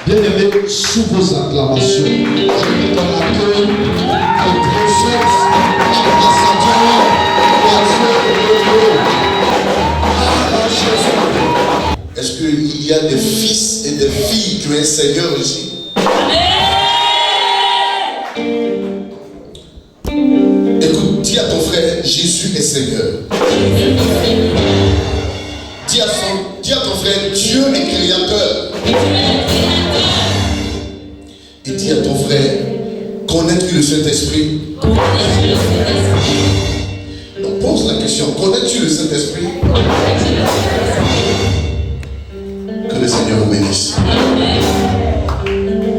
Bien-aimés, sous vos acclamations, j'invite en accueil le prophète, ambassadeur, Jésus. Est-ce qu'il y a des fils et des filles qui ont un Seigneur ici? Écoute, dis à ton frère, Jésus est Seigneur. Dis à ton frère, Dieu est créateur. Et dis à ton frère, connais-tu le Saint-Esprit? Donc pose la question, connais-tu le Saint-Esprit? Que le Seigneur vous bénisse.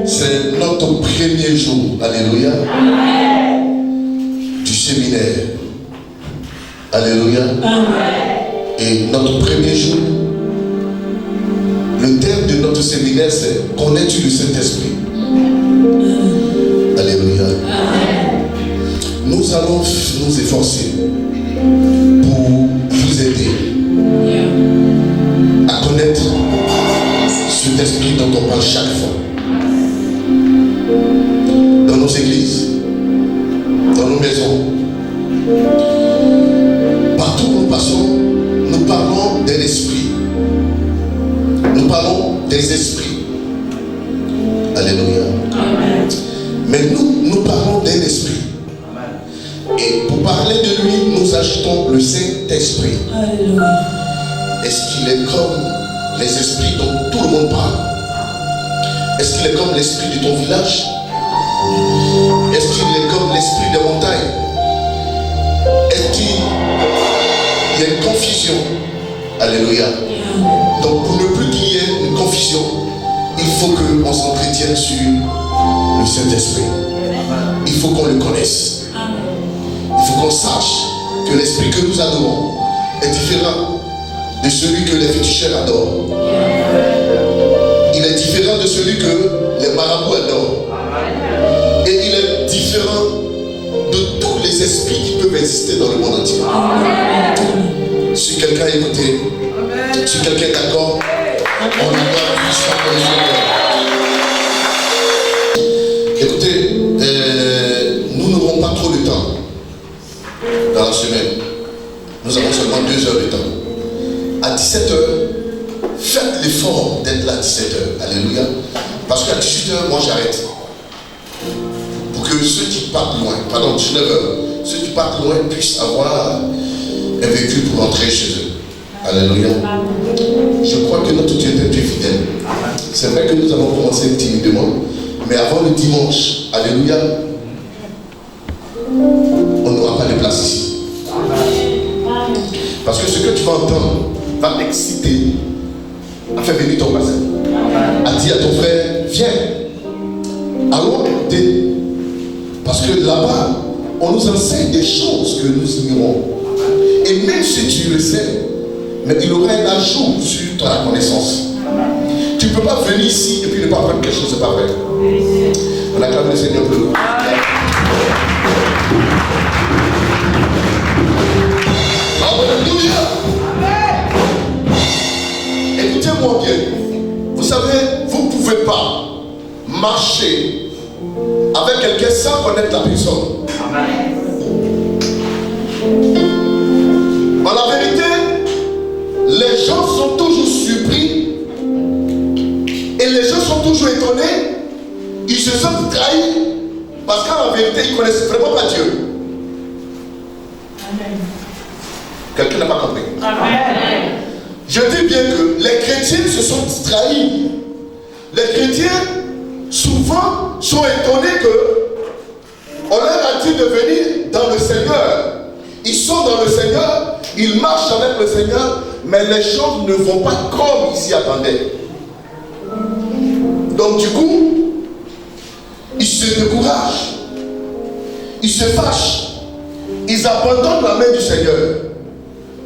C'est notre premier jour, alléluia, du séminaire. Alléluia. Et notre premier jour, le thème de notre séminaire, c'est connais-tu le Saint-Esprit? Alléluia. Nous allons nous efforcer pour vous aider à connaître cet esprit dont on parle chaque fois. Dans nos églises, dans nos maisons, partout où nous passons, nous parlons d'un esprit. Nous parlons des esprits. Alléluia. Amen. Mais nous parlons d'un esprit. Amen. Et pour parler de lui, nous ajoutons le Saint-Esprit. Est-ce qu'il est comme les esprits dont tout le monde parle? Est-ce qu'il est comme l'esprit de ton village? Est-ce qu'il est comme l'esprit des montagnes? Est-ce qu'il y a une confusion? Alléluia. Donc pour ne plus qu'il y ait une confusion, il faut qu'on s'entretienne sur le Saint-Esprit. Il faut qu'on le connaisse. Il faut qu'on sache que l'esprit que nous adorons est différent de celui que les féticheurs adorent. Il est différent de celui que les marabouts adorent. Et il est différent de tous les esprits qui peuvent exister dans le monde entier. Si quelqu'un a écouté, si quelqu'un est d'accord, on adore puissamment le Seigneur. Écoutez, nous n'aurons pas trop de temps dans la semaine. Nous avons seulement 2 heures de temps. À 17h, faites l'effort d'être là à 17h. Alléluia. Parce qu'à 18h, moi j'arrête. Pour que ceux qui partent loin, pardon, 19h, ceux qui partent loin puissent avoir un véhicule pour rentrer chez eux. Alléluia. Je crois que notre Dieu est un Dieu fidèle. C'est vrai que nous avons commencé timidement, mais avant le dimanche, alléluia, on n'aura pas de place ici. Parce que ce que tu vas entendre va t'exciter à faire venir ton voisin, à dire à ton frère, viens, allons écouter. Parce que là-bas, on nous enseigne des choses que nous ignorons. Et même si tu le sais, mais il aura un ajout sur ta connaissance. Tu ne peux pas venir ici et puis ne pas apprendre quelque chose, c'est pas vrai. On acclame le Seigneur pour le coup. Alléluia. Écoutez-moi bien. Vous savez, vous ne pouvez pas marcher avec quelqu'un sans connaître la personne. En la vérité, les gens sont toujours surpris et les gens sont toujours étonnés. Ils se sentent trahis parce qu'en vérité, ils ne connaissent vraiment pas Dieu. Amen. Quelqu'un n'a pas compris. Amen. Je dis bien que les chrétiens se sont trahis. Les chrétiens souvent sont étonnés que on leur a il marche avec le Seigneur, mais les choses ne vont pas comme il s'y attendait. Donc du coup, ils se découragent, ils se fâchent, ils abandonnent la main du Seigneur.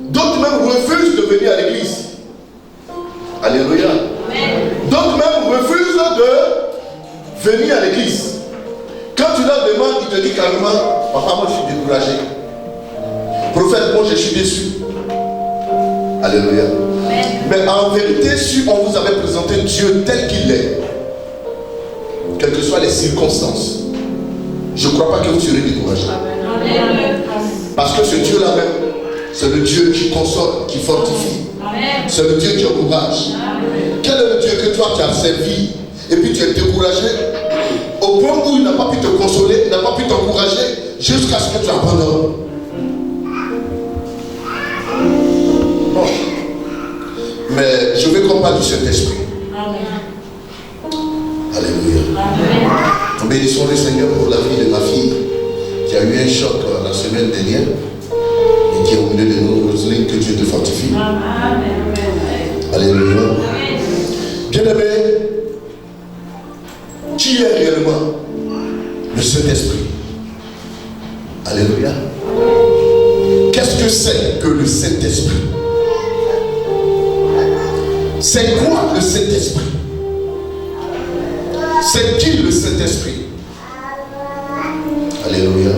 D'autres même refusent de venir à l'église. Alléluia. D'autres même refusent de venir à l'église. Quand tu leur demandes, ils te disent carrément, papa, moi je suis découragé. Prophète, moi je suis déçu. Alléluia. Mais en vérité, si on vous avait présenté Dieu tel qu'il est, quelles que soient les circonstances, je ne crois pas que vous serez découragé. Parce que ce Dieu-là même, c'est le Dieu qui console, qui fortifie. C'est le Dieu qui encourage. Quel est le Dieu que toi tu as servi et puis tu es découragé au point où il n'a pas pu te consoler, il n'a pas pu t'encourager jusqu'à ce que tu abandonnes? Bon. Mais je veux qu'on parle du Saint-Esprit. Alléluia. Nous bénissons le Seigneur pour la vie de ma fille qui a eu un choc la semaine dernière et qui est au milieu de nous. Roselyne, que Dieu te fortifie. Alléluia. Bien-aimé, qui est réellement le Saint-Esprit? Alléluia. Qu'est-ce que c'est que le Saint-Esprit? C'est quoi le Saint-Esprit? C'est qui le Saint-Esprit? Alléluia.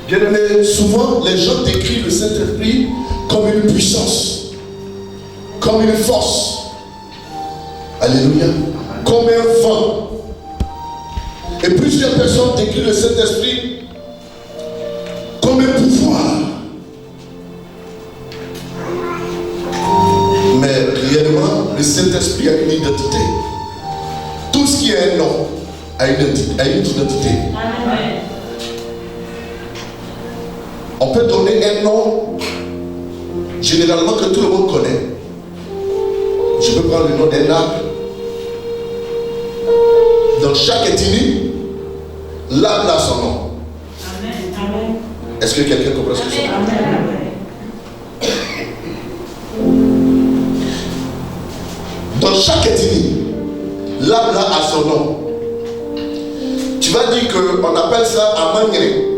Bien-aimé, souvent les gens décrivent le Saint-Esprit comme une puissance, comme une force. Alléluia. Comme un vent. Et plusieurs personnes décrivent le Saint-Esprit comme un pouvoir. Mais réellement, le Saint-Esprit a une identité. Tout ce qui est un nom a une identité. On peut donner un nom généralement que tout le monde connaît. Je peux prendre le nom d'un arbre. Dans chaque ethnie, l'arbre a son nom. Est-ce que quelqu'un comprend ce que c'est? Dans chaque ethnie, l'arbre a son nom. Tu vas dire qu'on appelle ça Amangre.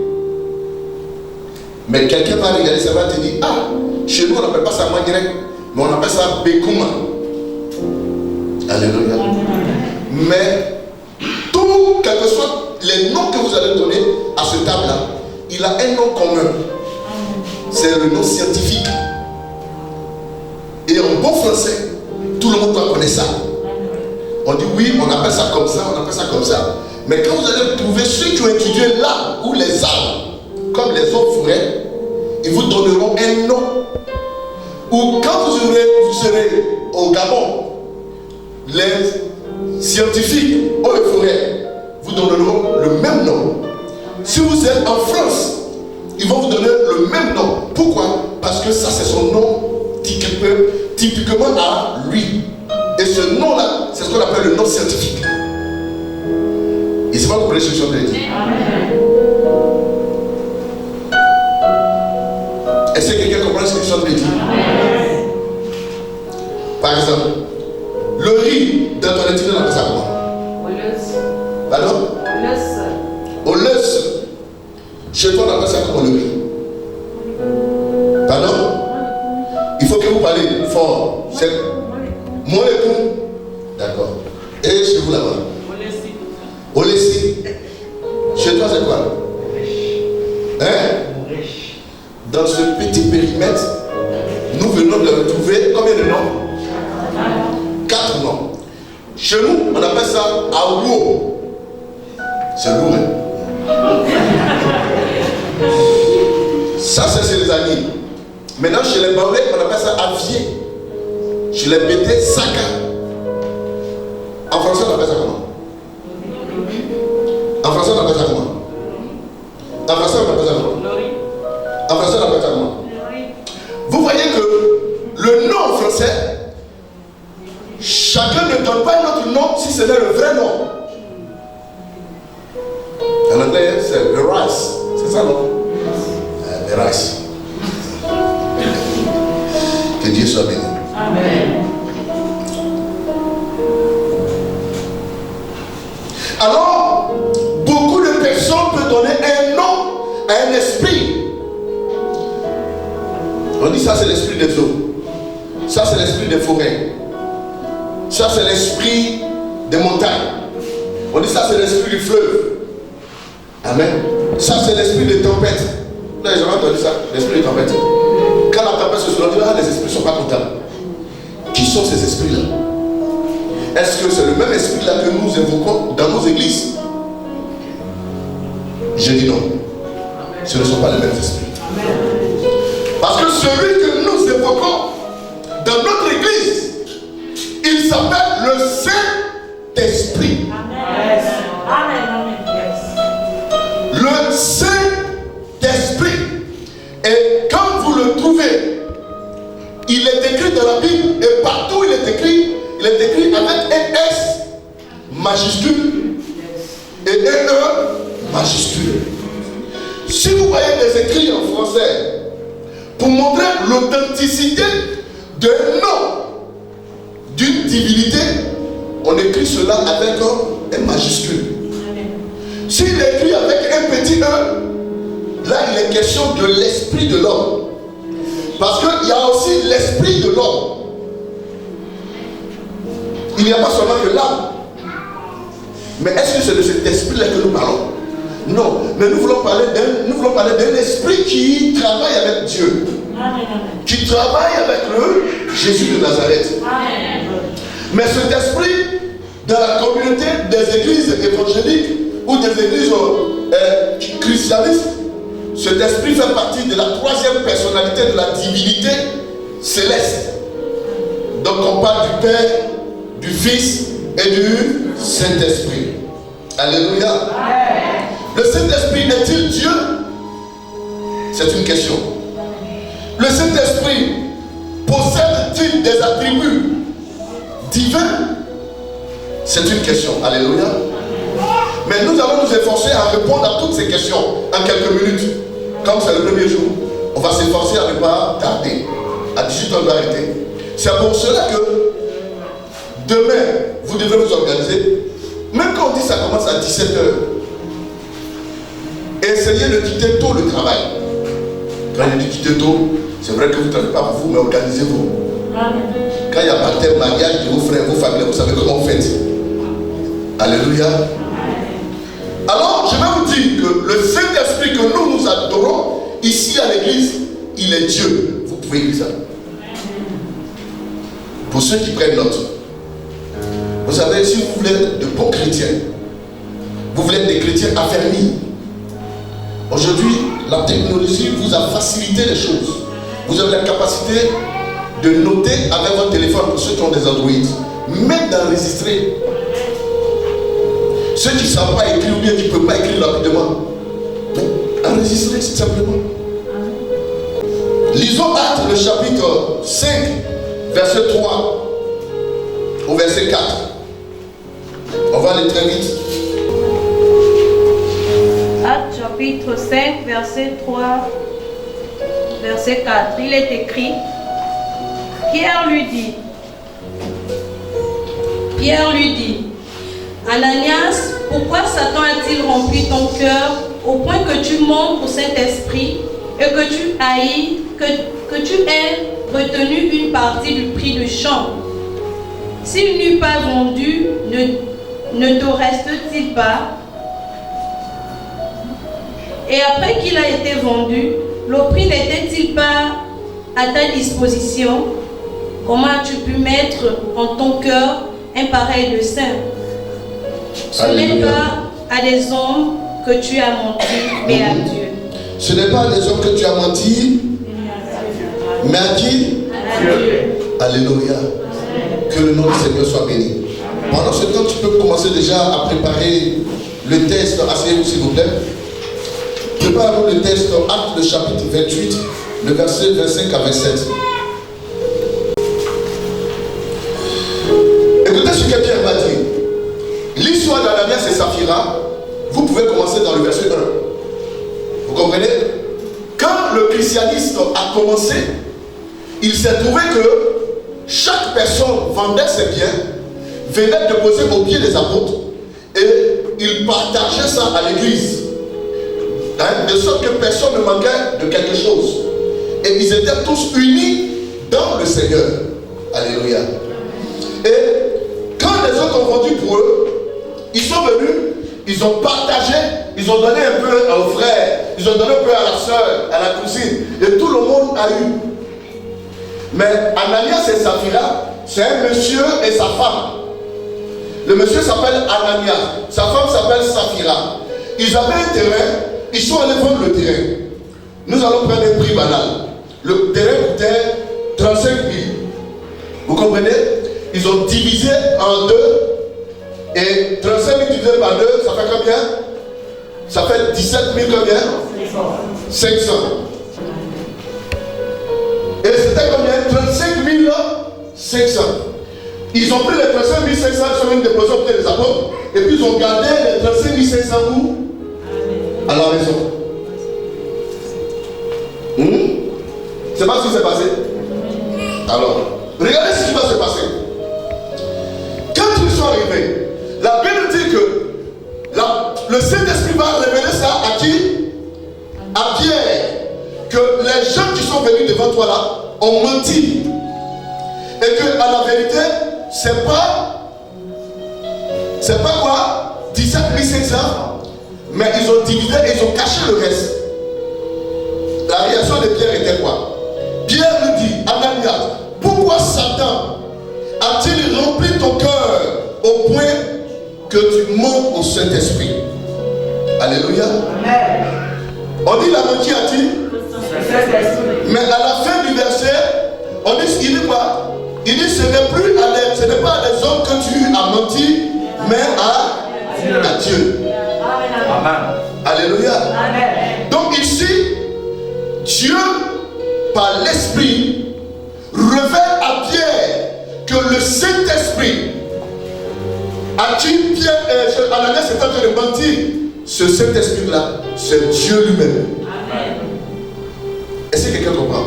Mais quelqu'un va regarder ça, va te dire, ah, chez nous on n'appelle pas ça Mangre, mais on appelle ça Bekuma. Alléluia. Mais tout, quels que soient les noms que vous allez donner à ce table-là, il a un nom commun. C'est le nom scientifique. Et en bon français, tout le monde doit connaître ça. On dit oui, on appelle ça comme ça, on appelle ça comme ça. Mais quand vous allez trouver ceux qui ont étudié l'arbre ou les arbres, comme les autres forêts, ils vous donneront un nom. Ou quand vous serez au Gabon, les scientifiques aux forêts vous donneront le même nom. Si vous êtes en France, ils vont vous donner le même nom. Pourquoi? Parce que ça c'est son nom typiquement à lui. Et ce nom-là, c'est ce qu'on appelle le nom scientifique. Et c'est pas vous comprenez ce que je suis en train de dire. Est-ce que quelqu'un comprend ce que je suis en train de dire? Par exemple, le riz dans ton étude, on appelle ça comment? Pardon? Au leus. Chez toi, on appelle ça comment le riz? Pardon? Il faut que vous parlez fort. C'est mon époux. D'accord. Et chez vous là-bas? Au laisser. Chez toi, c'est quoi? Hein? Dans ce petit périmètre, nous venons de retrouver combien de noms? 4 noms. Chez nous, on appelle ça Awo. C'est lourd, hein? Ça, c'est chez les amis. Maintenant, chez les Baoulés, on appelle ça Avier. Chez les Bété, Saka. En français, on appelle ça comment? En français, on appelle ça comment? En français, on appelle ça comment? En français, on appelle ça comment? Vous voyez que le nom en français, chacun ne donne pas un autre nom si ce n'est le vrai nom. En anglais, c'est the rice. C'est ça, non? The rice. soit béni. Amen. Alors, beaucoup de personnes peuvent donner un nom à un esprit. On dit ça c'est l'esprit des eaux. Ça c'est l'esprit des forêts. Ça c'est l'esprit des montagnes. On dit ça c'est l'esprit du fleuve. Amen. Ça c'est l'esprit des tempêtes. Vous n'avez jamais entendu ça? L'esprit des tempêtes. Quand la tempête se soulève, les esprits ne sont pas contents. Qui sont ces esprits-là? Est-ce que c'est le même esprit-là que nous évoquons dans nos églises? Je dis non. Ce ne sont pas les mêmes esprits. Parce que celui que nous évoquons dans notre église, il s'appelle le Saint-Esprit. Amen. Le Saint-Esprit. Et quand vous le trouvez, il est écrit dans la Bible, et partout il est écrit avec un S majuscule et un E majuscule. Si vous voyez des écrits en français, pour montrer l'authenticité d'un nom, d'une divinité, on écrit cela avec un majuscule. S'il écrit avec un petit E, là il est question de l'esprit de l'homme. Parce qu'il y a aussi l'esprit de l'homme. Il n'y a pas seulement que l'âme. Mais est-ce que c'est de cet esprit-là que nous parlons? Non, mais nous voulons parler d'un esprit qui travaille avec Dieu. Qui travaille avec le Jésus de Nazareth. Mais cet esprit, dans la communauté des églises évangéliques ou des églises christianistes, cet esprit fait partie de la troisième personnalité de la divinité céleste. Donc on parle du Père, du Fils et du Saint-Esprit. Alléluia. Le Saint-Esprit est-il Dieu? C'est une question. Le Saint-Esprit possède-t-il des attributs divins? C'est une question. Alléluia. Mais nous allons nous efforcer à répondre à toutes ces questions en quelques minutes. Comme c'est le premier jour, on va s'efforcer à ne pas tarder. À 18h, on va arrêter. C'est pour cela que demain, vous devez vous organiser. Même quand on dit ça commence à 17h, essayez de quitter tôt le travail. Quand je dis quitter tôt, c'est vrai que vous ne travaillez pas pour vous, mais organisez-vous. Quand il y a baptême, mariage de vos frères, vos familles, vous savez comment vous faites. Alléluia. Alors, je vais vous dire que le Saint-Esprit que nous adorons ici à l'église, il est Dieu. Vous pouvez lire ça. Pour ceux qui prennent note. Vous savez, si vous voulez être de bons chrétiens, vous voulez être des chrétiens affermis. Aujourd'hui, la technologie vous a facilité les choses. Vous avez la capacité de noter avec votre téléphone pour ceux qui ont des Android, même d'enregistrer. Ceux qui ne savent pas écrire ou bien qui ne peuvent pas écrire rapidement, enregistrez simplement. Lisons Actes, le chapitre 5, verset 3 au verset 4. On va aller très vite. Actes chapitre 5, verset 3, verset 4. Il est écrit, Pierre lui dit, Ananias, pourquoi Satan a-t-il rempli ton cœur au point que tu montes au Saint-Esprit et que tu aies retenu une partie du prix du champ? S'il n'eût pas vendu, ne te reste-t-il pas? Et après qu'il a été vendu, le prix n'était-il pas à ta disposition? Comment as-tu pu mettre en ton cœur un pareil dessein? Ce n'est pas à des hommes que tu as menti, mais à Dieu. Ce n'est pas à des hommes que tu as menti, mais à qui? À Dieu. Alléluia. Que le nom du Seigneur soit béni. Pendant ce temps, tu peux commencer déjà à préparer le test. Asseyez-vous s'il vous plaît. Préparez-vous le test, Acte le chapitre 28, le verset 25 à 27. Écoutez ce que Pierre va dire. L'histoire d'Ananias et Saphira, vous pouvez commencer dans le verset 1. Vous comprenez? Quand le christianisme a commencé, il s'est trouvé que chaque personne vendait ses biens, venait déposer au pied des apôtres et ils partageaient ça à l'église. Hein, de sorte que personne ne manquait de quelque chose. Et ils étaient tous unis dans le Seigneur. Alléluia. Et quand les autres ont vendu pour eux, ils sont venus, ils ont partagé, ils ont donné un peu aux frères, ils ont donné un peu à la soeur, à la cousine, et tout le monde a eu. Mais Ananias et Saphira, c'est un monsieur et sa femme. Le monsieur s'appelle Ananias, sa femme s'appelle Saphira. Ils avaient un terrain, ils sont allés vendre le terrain. Nous allons prendre un prix banal. Le terrain coûtait 35 000. Vous comprenez? Ils ont divisé en deux. Et 35 000 divisé par deux, ça fait combien? Ça fait 17 000 combien? 500. Et c'était combien? 35 500. Ils ont pris les 35 500 sur une déposition auprès des apôtres. Et puis ils ont gardé les 35 500 où? À la maison. C'est pas ce qui s'est passé? Alors, regardez ce qui va se passer. Quand ils sont arrivés, la Bible dit que le Saint-Esprit va révéler ça à qui? À Pierre. Que les gens qui sont venus devant toi là ont menti. Et que à la vérité, c'est pas quoi? 17 500. Mais ils ont divisé et ils ont caché le reste. La réaction de Pierre était quoi? Pierre lui dit, Ananias, pourquoi Satan a-t-il rempli ton cœur au point que tu mens au Saint-Esprit? Alléluia. Amen. On dit la menti a-t-il? Mais à la fin du verset, on dit, il dit quoi? Il dit, ce n'est pas à des hommes que tu as menti, mais à Dieu. Amen. Alléluia. Amen. Donc ici, Dieu, par l'Esprit, révèle à Pierre que le Saint-Esprit, à qui Pierre et Ananias est en train de mentir, ce Saint-Esprit-là, c'est Dieu lui-même. Est-ce que quelqu'un comprend?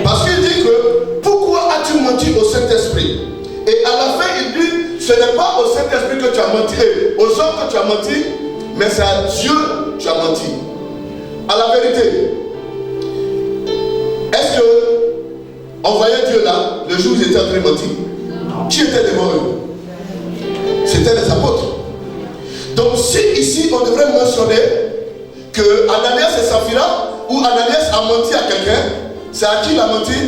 Parce qu'il dit que, pourquoi as-tu menti au Saint-Esprit? Et à la fin, il dit, ce n'est pas au Saint-Esprit que tu as menti, aux hommes que tu as menti, mais c'est à Dieu que tu as menti. À la vérité, est-ce que on voyait Dieu là, le jour où ils étaient en train de mentir? Qui était devant eux? C'était les apôtres. Donc si ici on devrait mentionner que Ananias et Saphira, ou Ananias a menti à quelqu'un, c'est à qui il a menti?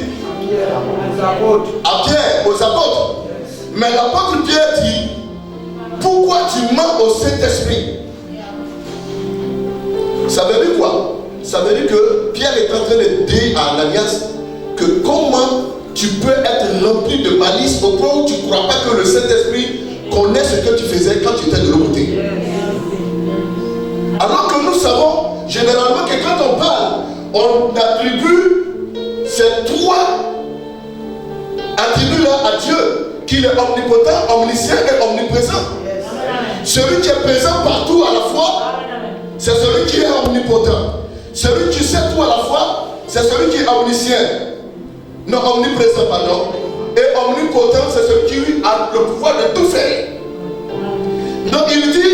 À Pierre, aux apôtres. Mais l'apôtre Pierre dit, pourquoi tu mens au Saint-Esprit? Ça veut dire quoi? Ça veut dire que Pierre est en train de dire à Ananias que comment tu peux être rempli de malice au point où tu ne crois pas que le Saint-Esprit connaît ce que tu faisais quand tu étais de l'autre côté. Alors que nous savons généralement que quand on parle, on attribue ces trois attributs-là à Dieu, qu'il est omnipotent, omniscient et omniprésent. Celui qui est présent partout à la fois, c'est celui qui est omnipotent. Celui qui sait tout à la fois, c'est celui qui est omniscient. Non, omniprésent, pardon. Et omnipotent, c'est celui qui a le pouvoir de tout faire. Donc il dit,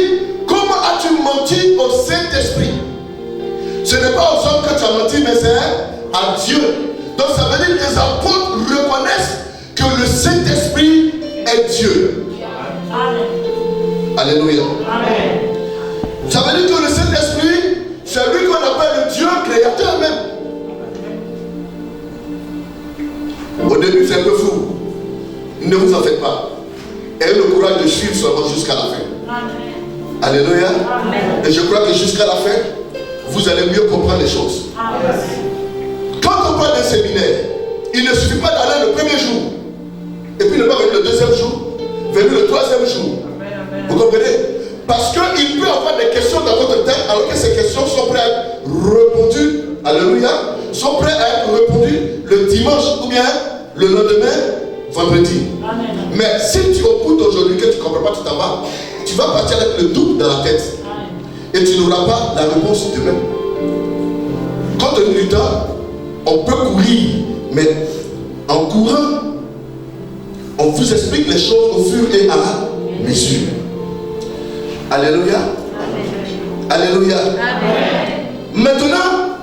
comment as-tu menti au Saint-Esprit? Ce n'est pas aux hommes que tu as menti, mais c'est à Dieu. Donc ça veut dire que les apôtres reconnaissent que le Saint-Esprit est Dieu. Amen. Alléluia. Amen. Ça veut dire que le Saint-Esprit, c'est lui qu'on appelle le Dieu créateur même. Au début, c'est un peu fou. Ne vous en faites pas. Ayez le courage de suivre seulement jusqu'à la fin. Amen. Alléluia. Amen. Et je crois que jusqu'à la fin, vous allez mieux comprendre les choses. Amen. Quand on parle d'un séminaire, il ne suffit pas d'aller le premier jour, et puis ne pas venir le deuxième jour, venir le troisième jour. Amen. Vous comprenez? Parce qu'il peut y avoir des questions dans votre tête, alors que ces questions sont prêtes à être répondues. Alléluia. Sont prêtes à être répondues le dimanche ou bien le lendemain, vendredi. Amen. Mais si tu écoutes aujourd'hui que tu ne comprends pas, tu t'en vas, tu vas partir avec le doute dans la tête. Amen. Et tu n'auras pas la réponse demain. Compte tenu du temps, on peut courir, mais en courant, On vous explique les choses au fur et à mesure. Alléluia. Alléluia. Maintenant,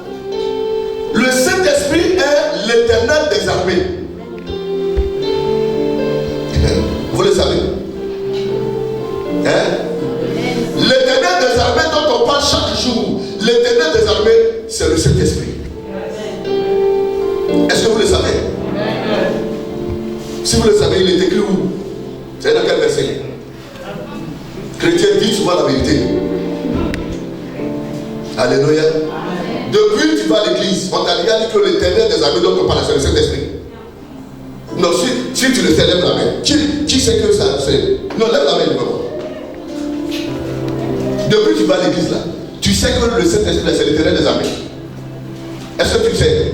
le Saint-Esprit est l'Éternel des armées. Vous le savez. Hein? L'Éternel des armées dont on parle chaque jour, l'Éternel des armées, c'est le Saint-Esprit. Est-ce que vous le savez? Si vous le savez, il est écrit où? C'est dans quel verset? Chrétien dit souvent la vérité. Alléluia. Depuis que tu vas à l'église, on t'a déjà dit que l'Éternel des armées dont on parle, c'est le Saint-Esprit. Non, si tu le sais, lève la main. Qui sait que ça c'est? Non, lève la main. Depuis que tu vas à l'église là, tu sais que le Saint-Esprit c'est l'Éternel des armées. Est-ce que tu sais?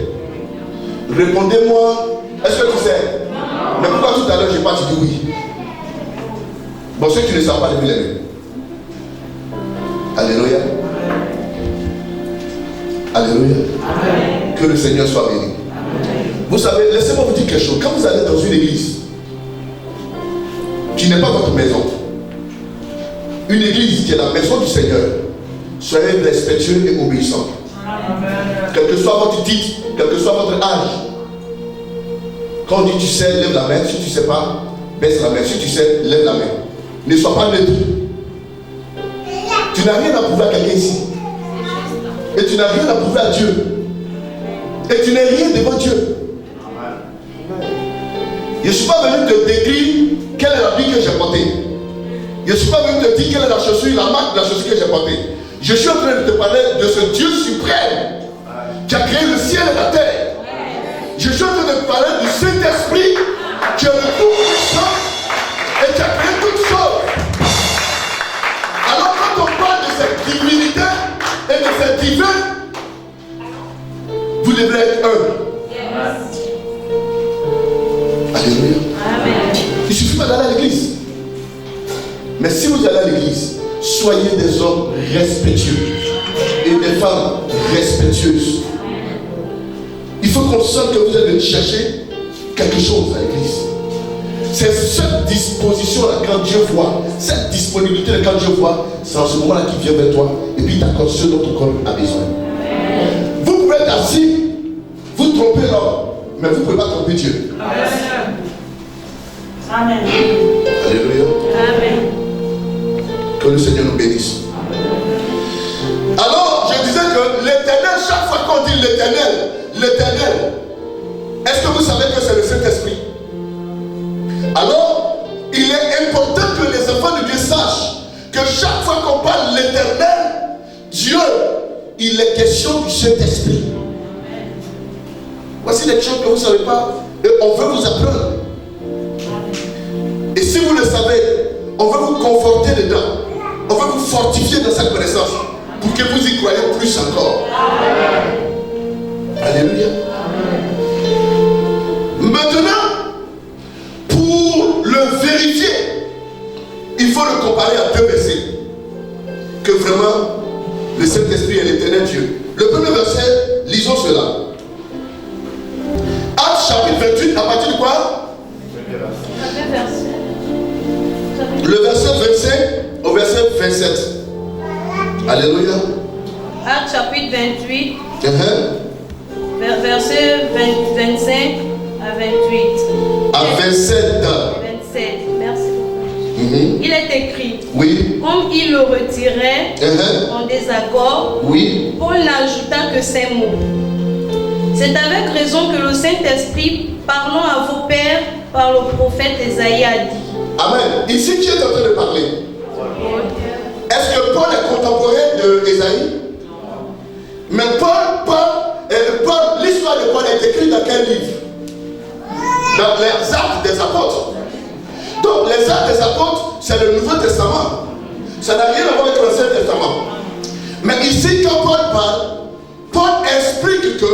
Répondez-moi. Est-ce que tu sais? Mais pourquoi tout à l'heure je n'ai pas dit oui? Bon, ceux qui ne savent pas, levez les mains. Alléluia. Alléluia. Amen. Que le Seigneur soit béni. Vous savez, laissez-moi vous dire quelque chose. Quand vous allez dans une église qui n'est pas votre maison, une église qui est la maison du Seigneur, soyez respectueux et obéissants. Quel que soit votre titre, quel que soit votre âge. Quand on dit tu sais, lève la main. Si tu ne sais pas, baisse la main. Si tu sais, lève la main. Ne sois pas neutre. Tu n'as rien à prouver à quelqu'un ici. Et tu n'as rien à prouver à Dieu. Et tu n'es rien devant Dieu. Je ne suis pas venu te décrire quelle est l'habit que j'ai porté. Je ne suis pas venu te dire quelle est la chaussure, la marque de la chaussure que j'ai portée. Je suis en train de te parler de ce Dieu suprême qui a créé le ciel et la terre. Je suis en train de te parler du Saint-Esprit qui est le Tout-Puissant et qui a créé toutes choses. Alors quand on parle de cette divinité et de cette divin, vous devrez être un. Alléluia. Il ne suffit pas d'aller à l'église. Mais si vous allez à l'église, soyez des hommes respectueux et des femmes respectueuses. Il faut qu'on sente que vous allez chercher quelque chose à l'église. C'est cette disposition-là quand Dieu voit, cette disponibilité-là quand Dieu voit, c'est en ce moment-là qu'il vient vers toi et puis il t'accorde ce dont ton corps a besoin. Vous pouvez être assis, vous trompez l'homme, mais vous ne pouvez pas tromper Dieu. Amen. Alléluia. Amen. Que le Seigneur nous bénisse. Alors, je disais que l'Éternel, chaque fois qu'on dit l'Éternel, l'Éternel, est-ce que vous savez que c'est le Saint-Esprit? Alors, il est important que les enfants de Dieu sachent que chaque fois qu'on parle de l'Éternel, Dieu, il est question du Saint-Esprit. Voici des choses que vous ne savez pas et on veut vous apprendre. Et si vous le savez, on veut vous conforter dedans. On veut vous fortifier dans sa connaissance pour que vous y croyez plus encore. Amen. Alléluia. Amen. Maintenant, pour le vérifier, il faut le comparer à deux versets. Que vraiment, le Saint-Esprit est l'Éternel Dieu. Le premier verset, lisons cela. Actes chapitre 28, à partir de quoi? Le verset 25 au verset 27. Alléluia. Actes chapitre 28, verset 25 à 28. À 27. 27, merci. Il est écrit, oui. Comme il le retirait en désaccord, oui. Paul n'ajouta que ces mots. C'est avec raison que le Saint-Esprit, parlant à vos pères par le prophète Ésaïe, a dit. Amen. Ici, qui est en train de parler? Est-ce que Paul est contemporain d'Ésaïe? Mais l'histoire de Paul est écrite dans quel livre? Dans les Actes des Apôtres. Donc, les Actes des Apôtres, c'est le Nouveau Testament. Ça n'a rien à voir avec l'Ancien Testament. Mais ici, quand Paul parle, Paul explique que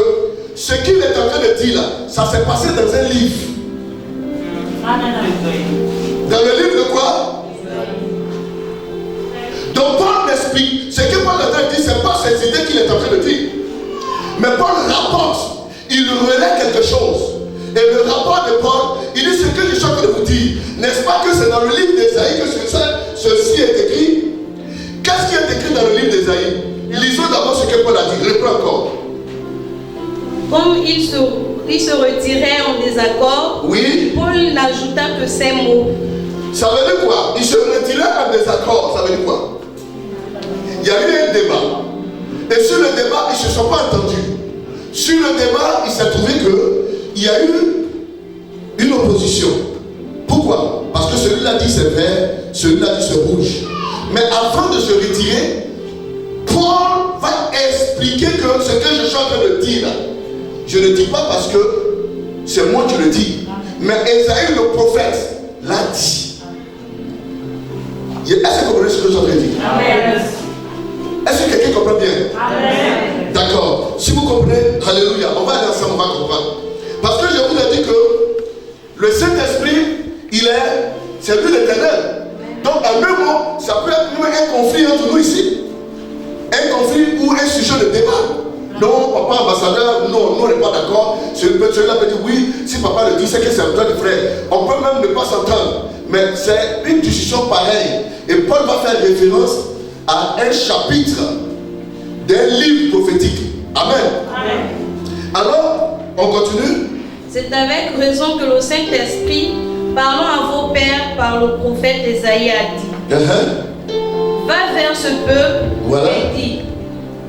ce qu'il est en train de dire là, ça s'est passé dans un livre. Dans le livre de quoi? Donc Paul m'explique, ce que Paul est en train de dire, ce n'est pas ces idées qu'il est en train de dire. Mais Paul rapporte, il relaie quelque chose Et le rapport de Paul, il dit ce que je suis en train de vous dire. N'est-ce pas que c'est dans le livre d'Ésaïe que ceci est écrit? Qu'est-ce qui est écrit dans le livre d'Ésaïe? Lisons d'abord ce que Paul a dit. Reprends encore. Comme il se retirait en désaccord, Oui. Paul n'ajouta que ces mots. Ça veut dire quoi? Il se retirait en désaccord. Ça veut dire quoi? Il y a eu un débat. Et sur le débat, ils ne se sont pas entendus. Sur le débat, il s'est trouvé qu'il y a eu une opposition. Pourquoi? Parce que celui-là dit c'est vert, celui-là dit c'est rouge. Mais avant de se retirer, Paul va expliquer que ce que je suis en train de dire, je ne dis pas parce que c'est moi qui le dis. Mais Ésaïe le prophète l'a dit. Est-ce que vous comprenez ce que je suis en train de dire? Amen. Est-ce que quelqu'un comprend bien? Amen. D'accord. Si vous comprenez, alléluia, on va aller ensemble, on va comprendre. Parce que je vous ai dit que le Saint-Esprit, c'est lui l'éternel. Donc, en un mot, ça peut être même un conflit entre nous ici. Un conflit ou un sujet de débat. Non, papa ambassadeur, non, nous on n'est pas d'accord. Celui-là peut dire oui, si papa le dit, c'est que c'est un frère de frère. On peut même ne pas s'entendre. Mais c'est une discussion pareille. Et Paul va faire référence à un chapitre d'un livre prophétique. Amen. Amen. Alors, on continue. C'est avec raison que le Saint-Esprit, parlant à vos pères par le prophète Ésaïe, a dit: Va vers ce peuple, voilà, et dit: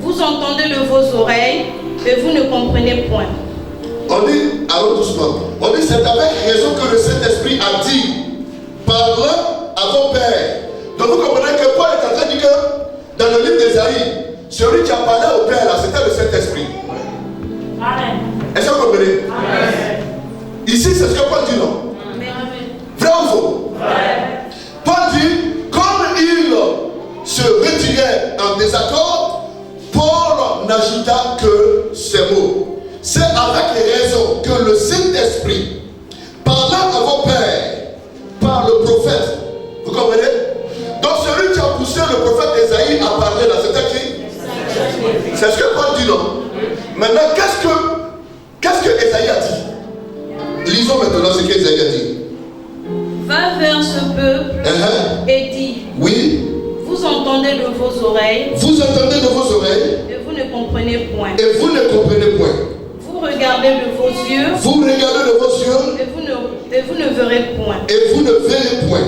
Vous entendez de vos oreilles, mais vous ne comprenez point. On dit, allons doucement. On dit, c'est avec raison que le Saint-Esprit a dit, parlant à vos pères. Donc vous comprenez que Paul est en train de dire que dans le livre d'Ésaïe, celui qui a parlé au père là, c'était le Saint-Esprit. Amen. Est-ce que vous comprenez? Amen. Ici, c'est ce que Paul dit, non? Vrai ou faux? Vrai. Paul dit, comme il se retirait en désaccord, Paul n'ajouta que ces mots. C'est avec raison que le Saint-Esprit, parlant à vos pères, par le prophète, vous comprenez? Donc celui qui a poussé le prophète Ésaïe à parler là, c'était qui? C'est ce que Paul dit, non? Maintenant, qu'est-ce que Ésaïe a dit? Lisons maintenant ce qu'Ésaïe a dit. Va vers ce peuple et dis: Oui. Vous entendez de vos oreilles, Vous entendez de vos oreilles, et vous ne comprenez point. et vous ne comprenez point. Vous regardez de vos yeux, Vous regardez de vos yeux, et vous ne verrez point. et vous ne verrez point.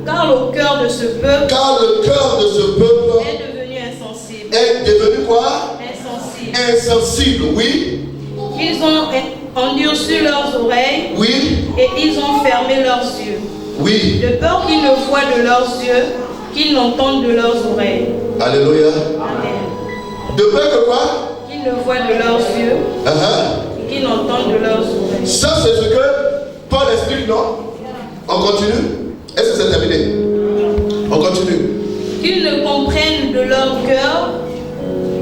Car le cœur de ce peuple Car le cœur de ce peuple est devenu insensible. est devenu quoi? Insensible. Insensible, oui. Ils ont endurci leurs oreilles, Oui. et ils ont fermé leurs yeux. Oui. De peur qu'ils ne voient de leurs yeux, qu'ils n'entendent de leurs oreilles. Alléluia. Amen. De peur que quoi? Qu'ils ne voient de leurs yeux, et qu'ils n'entendent de leurs oreilles. Ça, c'est ce que Paul explique, non? On continue? Est-ce que c'est terminé? On continue. Qu'ils ne comprennent de leur cœur,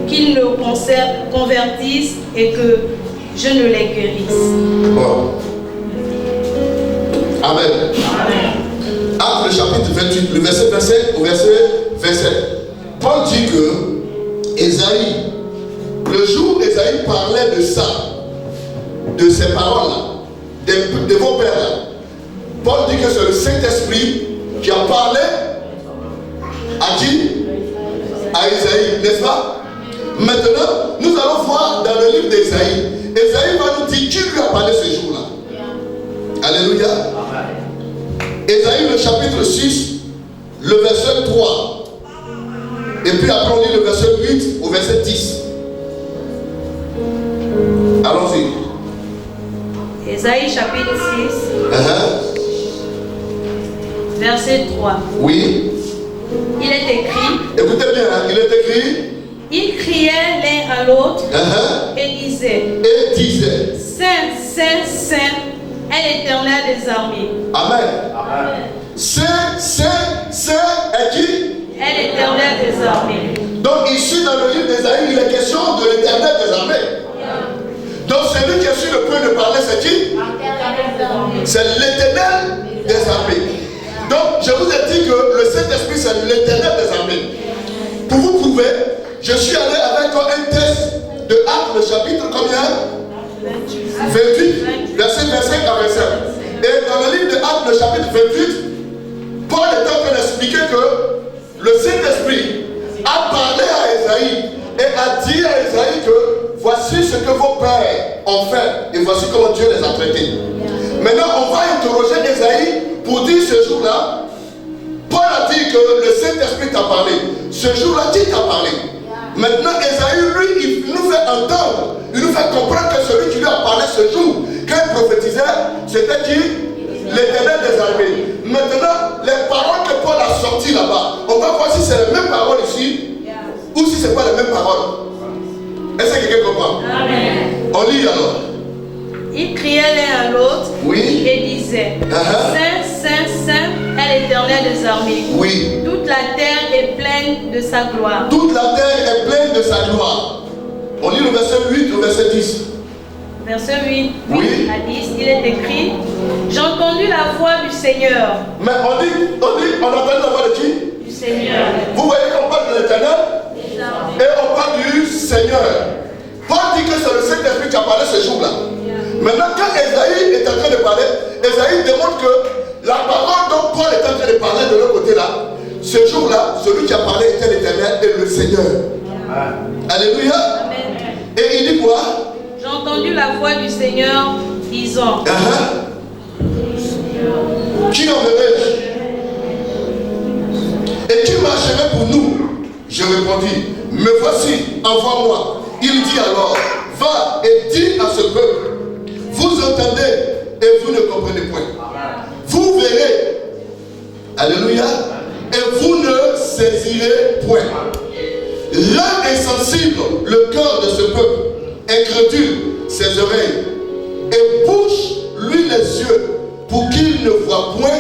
qu'ils ne convertissent, et que je ne les guérisse. Bon. Amen. Acte le chapitre 28, le verset 27 au verset 27. Paul dit que Ésaïe, le jour où Ésaïe parlait de ça, de ces paroles-là, de vos pères-là, Paul dit que c'est le Saint-Esprit qui a parlé à qui? À Ésaïe, n'est-ce pas? Maintenant, nous allons voir dans le livre d'Ésaïe. Ésaïe va nous dire qui lui a parlé ce jour-là. Alléluia. Ésaïe le chapitre 6, le verset 3. Et puis après on lit le verset 8 au verset 10. Allons-y. Ésaïe chapitre 6, verset 3. Oui. Il est écrit, Écoutez bien, hein, il est écrit. ils criaient l'un à l'autre et disaient: Et disait. Saint, Saint, Saint est l'Éternel des armées. Amen. C'est est qui? Est l'Éternel des armées. Donc ici dans le livre d'Ésaïe, il est question de l'Éternel des armées. Donc celui qui est sur le point de parler, c'est qui? C'est l'Éternel des armées. Donc je vous ai dit que le Saint-Esprit c'est l'Éternel des armées. Pour vous prouver, je suis allé avec toi un test de Actes le chapitre combien? 28. verset 25 à 27. Et dans le livre de Actes, le chapitre 28, Paul est en train d'expliquer que le Saint-Esprit a parlé à Esaïe et a dit à Esaïe que voici ce que vos pères ont fait et voici comment Dieu les a traités. Maintenant, on va interroger Esaïe pour dire ce jour-là, Paul a dit que le Saint-Esprit t'a parlé. Ce jour-là, qui t'a parlé? Maintenant, Esaïe, lui, il nous fait entendre, il nous fait comprendre que celui qui lui a parlé ce jour, quand il prophétisait, c'était qui? L'Éternel des armées. Maintenant, les paroles que Paul a sorties là-bas, on va voir si c'est les mêmes paroles ici ou si ce n'est pas les mêmes paroles. Est-ce que quelqu'un comprend? Amen. On lit alors. Ils criaient l'un à l'autre, oui, et disaient, Saint, Saint, Saint est l'Éternel des armées. Oui. Toute la terre est pleine de sa gloire. Toute la terre est pleine de sa gloire. On lit le verset 8 au verset 10. Verset 8, oui, à 10, il est écrit, j'ai entendu la voix du Seigneur. Mais on a entendu la voix de qui? Du Seigneur. Vous voyez qu'on parle de l'Éternel et on parle du Seigneur. Paul dit que c'est le Saint-Esprit qui a parlé ce jour-là. Maintenant, quand Esaïe est en train de parler, Esaïe démontre que la parole dont Paul est en train de parler de l'autre côté-là, ce jour-là, celui qui a parlé était l'Éternel et le Seigneur. Amen. Alléluia. Amen. Et il dit quoi? J'ai entendu la voix du Seigneur disant, qui enverrai-je? Et qui marcherait pour nous? Je répondis, me voici, envoie-moi. Il dit alors, va et dis à ce peuple, vous entendez et vous ne comprenez point. Vous verrez, alléluia, et vous ne saisirez point. Rends insensible le cœur de ce peuple, incrédule ses oreilles, et bouche-lui les yeux, pour qu'il ne voie point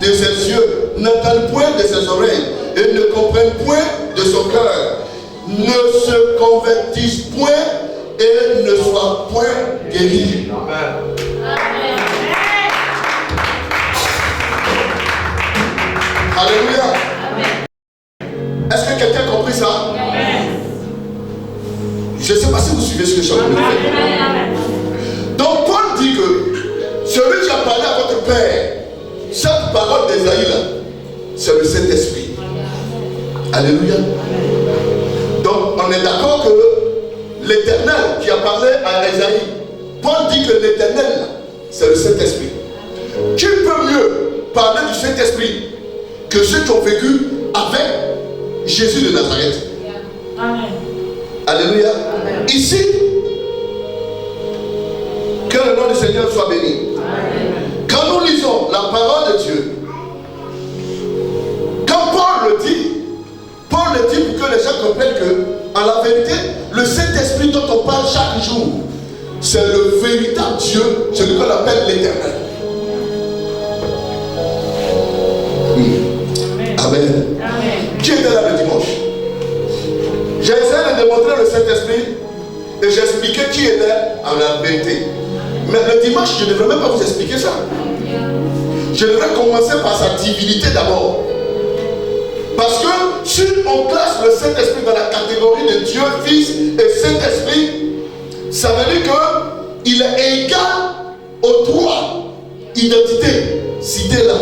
de ses yeux, n'entende point de ses oreilles, et ne comprenne point de son cœur, ne se convertisse point et ne soit point guéri. Amen. Alléluia. Amen. Est-ce que quelqu'un a compris ça? Amen. Je ne sais pas si vous suivez ce que je suis en train de faire. Donc Paul dit que celui qui a parlé à votre père, cette parole d'Esaïe là, c'est le Saint-Esprit. Alléluia. Donc on est d'accord que l'Éternel qui a parlé à Esaïe, Paul dit que l'Éternel, c'est le Saint-Esprit. Qui peut mieux parler du Saint-Esprit que ceux qui ont vécu avec Jésus de Nazareth? Amen. Alléluia. Amen. Ici, que le nom du Seigneur soit béni. Amen. Quand nous lisons la parole de Dieu, quand Paul le dit pour que les gens comprennent que, en la vérité, le Saint-Esprit dont on parle chaque jour, c'est le véritable Dieu, celui qu'on appelle l'Éternel. Amen. Amen. Qui était là le dimanche? J'ai essayé de démontrer le Saint-Esprit et j'ai expliqué qui était en la vérité. Mais le dimanche, je ne devrais même pas vous expliquer ça. Je devrais commencer par sa divinité d'abord. Parce que si on classe le Saint-Esprit dans la catégorie de Dieu, Fils et Saint-Esprit, ça veut dire qu'il est égal aux trois identités citées là.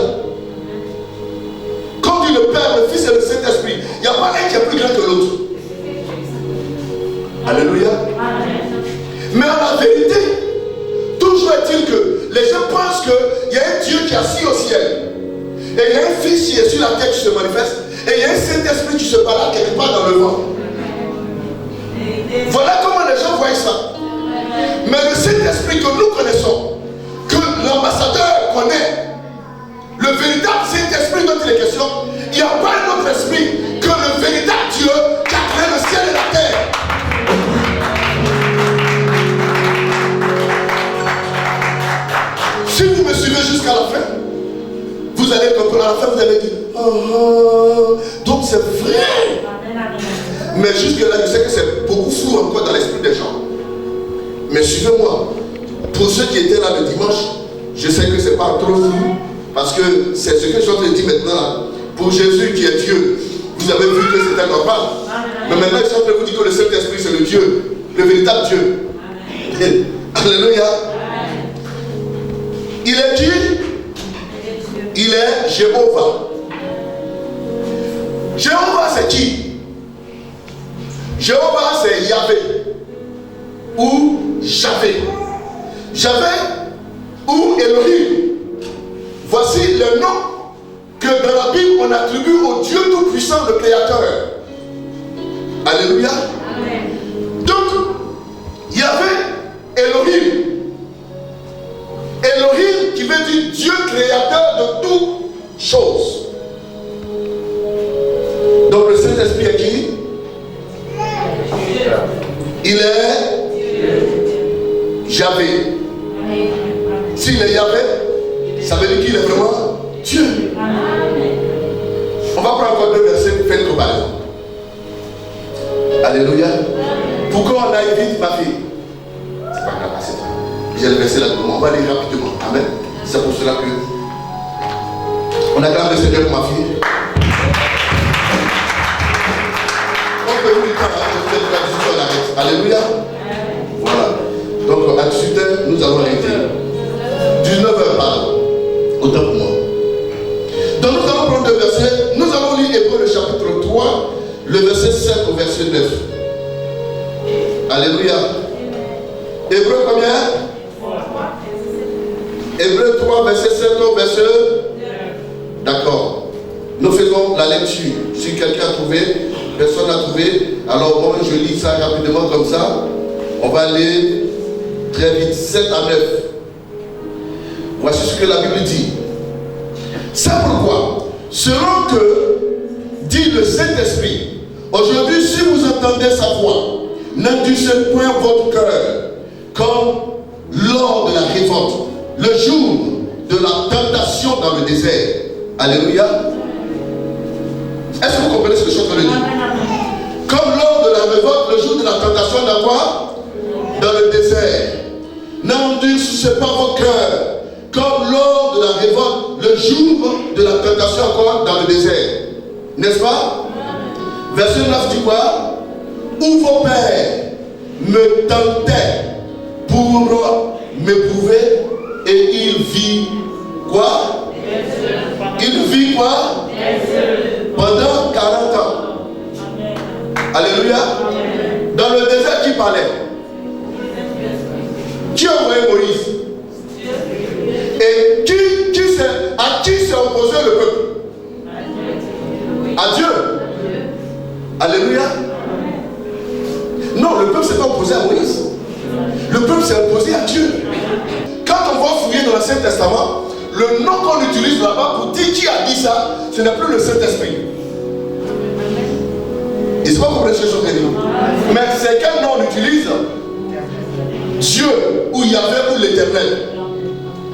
Comme dit le Père, le Fils et le Saint-Esprit, il n'y a pas un qui est plus grand que l'autre. Alléluia. Mais en la vérité, toujours est-il que les gens pensent qu'il y a un Dieu qui est assis au ciel. Et il y a un Fils qui est sur la terre qui se manifeste. Et il y a un Saint-Esprit qui se balade quelque part dans le vent. Voilà comment les gens voient ça. Mais le Saint-Esprit que nous connaissons, que l'ambassadeur connaît, le véritable Saint-Esprit dont il est question, il n'y a pas un autre esprit que le véritable Dieu qui a créé le ciel et la terre. Si vous me suivez jusqu'à la fin, vous allez comprendre. À la fin, vous allez dire, oh, donc c'est vrai. Mais jusque-là, je sais que c'est beaucoup flou encore dans l'esprit des gens. Mais suivez-moi. Pour ceux qui étaient là le dimanche, je sais que c'est pas trop flou. Parce que c'est ce que je suis en train de dire maintenant là. Pour Jésus qui est Dieu, vous avez vu que c'était normal. Mais maintenant, je suis en train de vous dire que le Saint-Esprit, c'est le Dieu, le véritable Dieu. Alléluia. Il est qui? Il est Jéhovah. Jéhovah, c'est qui? Jéhovah, c'est Yahvé ou Javé. Javé ou Elohim. Voici le nom que dans la Bible on attribue au Dieu Tout-Puissant, le Créateur. Alléluia. Amen. Donc, Yahvé, Elohim. Elohim qui veut dire Dieu créateur de toutes choses. Donc le Saint-Esprit est qui? Il est Yahvé. S'il est Yahvé, ça veut dire qu'il est vraiment Dieu. On va prendre encore 2 versets pour faire une comparaison. Alléluia. Pourquoi on aille vite, ma fille? C'est pas grave, c'est pas. J'ai le verset là-dedans. On va aller rapidement. Amen. C'est pour cela que on acclame le Seigneur pour ma fille. On peut vous dire, alléluia. Voilà. Donc à 18h, nous allons arrêter. 19h, pardon. Autant pour moi. Donc nous allons prendre 2 versets. Nous allons lire Hébreux le chapitre 3, le verset 5 au verset 9. Alléluia. Hébreux combien? Hébreux 3, verset 7 au verset 9. D'accord. Nous faisons la lecture. Si quelqu'un a trouvé, personne n'a trouvé, alors moi je lis ça rapidement comme ça. On va aller très vite, 7 à 9. Voici ce que la Bible dit. C'est pourquoi, selon que dit le Saint-Esprit, aujourd'hui si vous entendez sa voix, n'endurcissez point votre cœur, comme lors de la révolte, le jour de la tentation dans le désert. Alléluia. Est-ce que vous comprenez ce que je suis en train de dire? Comme lors de la révolte, le jour de la tentation dans quoi? Dans le désert. N'endurcissez pas vos cœurs, comme lors de la révolte, le jour de la tentation encore dans le désert. N'est-ce pas? Verset 9 dit quoi? Où vos pères me tentaient pour m'éprouver, et il vit quoi? Il vit quoi? Pendant 40 ans. Alléluia. Dans le désert, qui parlait? Qui a envoyé Moïse? Et à qui s'est opposé le peuple? À Dieu. Alléluia. Non, le peuple ne s'est pas opposé à Moïse. Le peuple s'est opposé à Dieu. Quand on va fouiller dans l'Ancien Testament, le nom qu'on utilise là-bas pour dire qui a dit ça, ce n'est plus le Saint-Esprit. Ils ne sont pas compris ce que je suis dire. Mais c'est quel nom on utilise? Dieu ou Yahvé ou l'Éternel.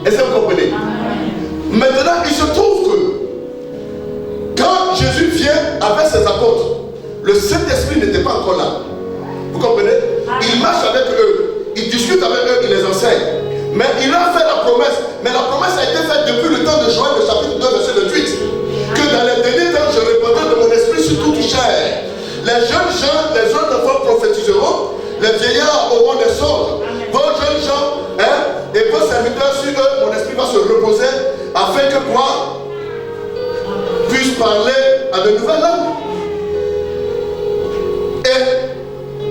Est-ce que vous comprenez? Maintenant, il se trouve que quand Jésus vient avec ses apôtres, le Saint-Esprit n'était pas encore là. Vous comprenez? Il marche avec eux, il discute avec eux, il les enseigne. Mais il a fait la promesse. Mais la promesse a été faite depuis le temps de Joël, le chapitre 2, verset 28. Que dans les derniers temps, je répandrai de mon esprit sur toute chair. Les jeunes gens, les jeunes enfants prophétiseront, les vieillards auront des sorts. Vos jeunes gens, et vos serviteurs, sur eux, mon esprit va se reposer, afin que quoi? Puisse parler à de nouvelles langues. Et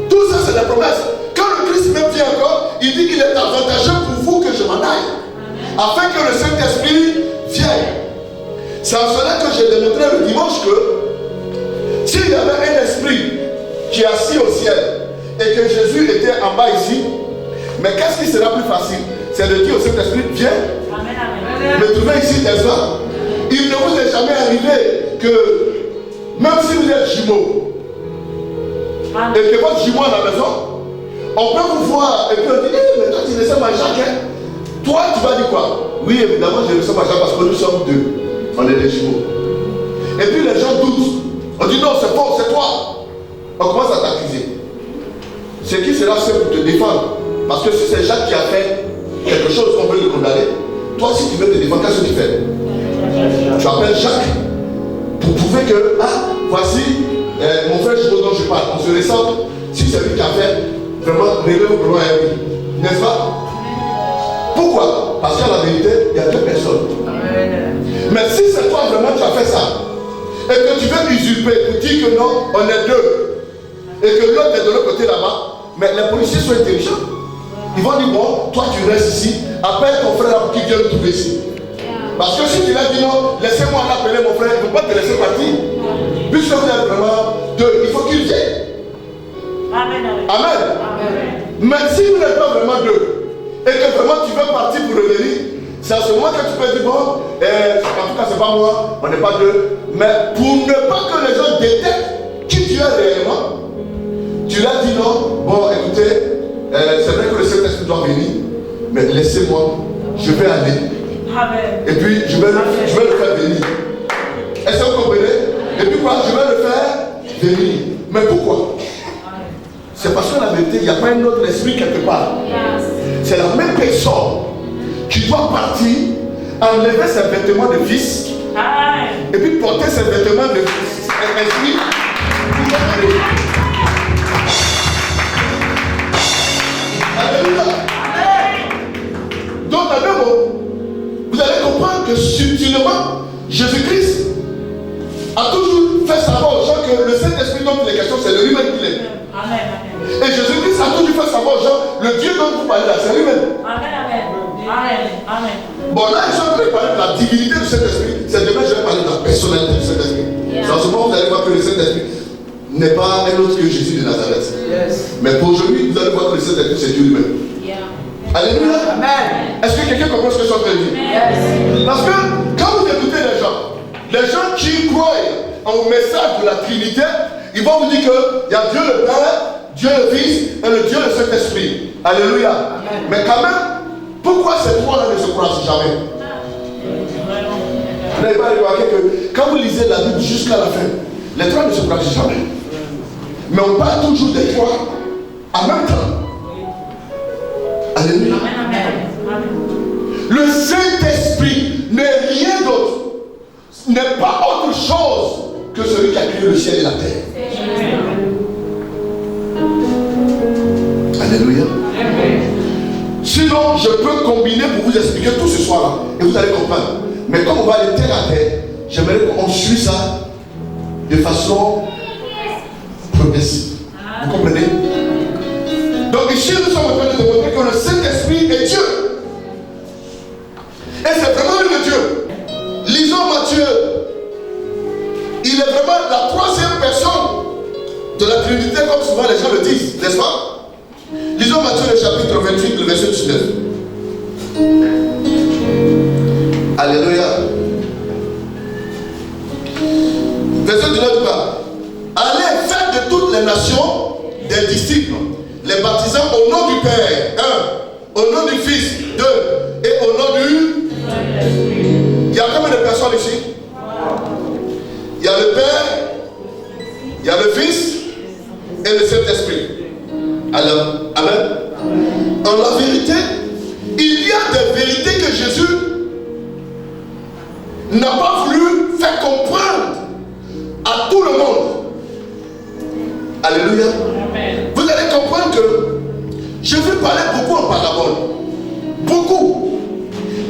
tout ça, c'est la promesse. Quand le Christ même vient encore, il dit qu'il est avantageux pour vous que je m'en aille, afin que le Saint-Esprit vienne. C'est en cela que j'ai démontré le dimanche que s'il y avait un esprit qui est assis au ciel et que Jésus était en bas ici, mais qu'est-ce qui sera plus facile? C'est de dire au Saint-Esprit, viens, me trouver ici, n'est-ce pas? Il ne vous est jamais arrivé que, même si vous êtes jumeaux, et que votre jumeau à la maison, on peut vous voir et puis on dit, mais toi tu ressembles à Jacques, hein? Toi tu vas dire quoi? Oui, évidemment je ressemble à Jacques parce que nous sommes deux, on est des jumeaux. Et puis les gens doutent, on dit non c'est faux, c'est toi. On commence à t'accuser. Ce qui sera simple pour te défendre, parce que si c'est Jacques qui a fait quelque chose qu'on veut le condamner, toi si tu veux te défendre, qu'est-ce que tu fais? Tu appelles Jacques pour prouver que, ah, voici mon frère jumeau dont je parle, on se ressemble. Si c'est lui qui a fait, vraiment, rêver au gloire à lui. N'est-ce pas? Pourquoi? Parce qu'à la vérité, il y a deux personnes. Mais si c'est toi vraiment tu as fait ça, et que tu veux usurper pour dire que non, on est deux, et que l'autre est de l'autre côté là-bas, mais les policiers sont intelligents. Ils vont dire, bon, toi tu restes ici, appelle ton frère pour qu'il vienne nous trouver ici. Parce que si tu l'as dit non, laissez-moi l'appeler mon frère, il ne peut pas te laisser partir. Puisque vous êtes vraiment deux, il faut qu'il vienne. Amen. Amen. Mais si vous n'êtes pas vraiment deux, et que vraiment tu veux partir pour revenir, c'est à ce moment que tu peux dire, bon, en tout cas c'est pas moi, on n'est pas deux. Mais pour ne pas que les gens détectent qui tu es réellement, tu l'as dit non, bon écoutez, c'est vrai que le Saint-Esprit doit venir, mais laissez-moi, je vais aller. Amen. Et puis je vais le faire venir. Est-ce que vous comprenez? Et puis quoi? Je vais le faire venir. Mais pourquoi? C'est parce que la vérité, il n'y a pas un autre esprit quelque part. C'est la même personne qui doit partir, enlever ses vêtements de fils, et puis porter ses vêtements de esprit. Alléluia. Donc, à deux mots, vous allez comprendre que subtilement, Jésus-Christ a toujours fait savoir aux gens que le Saint-Esprit dont il est question, c'est le lui-même qu'il est. Et Jésus-Christ a toujours fait savoir aux gens, le Dieu dont vous parlez là, c'est lui-même. Bon, là, ils sont en train de parler de la divinité du Saint-Esprit. C'est demain, je vais parler de la personnalité du Saint-Esprit. Dans ce moment, vous allez voir que le Saint-Esprit n'est pas un autre que Jésus de Nazareth. Mais pour aujourd'hui, vous allez voir que le Saint-Esprit, c'est Dieu lui-même. Alléluia. Est-ce que quelqu'un comprend ce que je suis en train de dire? Parce que quand vous écoutez les gens qui croient au message de la Trinité, ils vont vous dire qu'il y a Dieu le Père, Dieu le Fils et le Dieu le Saint-Esprit. Alléluia. Amen. Mais quand même, pourquoi ces trois-là ne se croisent jamais? Vous n'avez pas remarqué que quand vous lisez la Bible jusqu'à la fin, les trois ne se croisent jamais. Mais on parle toujours des trois en même temps. Alléluia. Le Saint-Esprit n'est rien d'autre, n'est pas autre chose que celui qui a créé le ciel et la terre. Alléluia. Sinon, je peux combiner pour vous expliquer tout ce soir-là et vous allez comprendre. Mais comme on va aller terre à terre, j'aimerais qu'on suit ça de façon progressive. Vous comprenez? Donc ici, nous sommes en train de démontrer que le Saint-Esprit est Dieu. Et c'est vraiment lui le Dieu. Lisons Matthieu. Il est vraiment la troisième personne de la Trinité, comme souvent les gens le disent, n'est-ce pas? Lisons Matthieu le chapitre 28, le verset 19. Alléluia. Verset 19 dit quoi? Allez, faites de toutes les nations des disciples, les baptisant au nom du Père, un, au nom du Fils, deux, et au nom du... Il y a combien de personnes ici? Il y a le Père, il y a le Fils et le Saint-Esprit. Alors, amen. En la vérité, il y a des vérités que Jésus n'a pas voulu faire comprendre à tout le monde. Alléluia. Vous allez comprendre que Jésus parlait beaucoup en parabole. Beaucoup.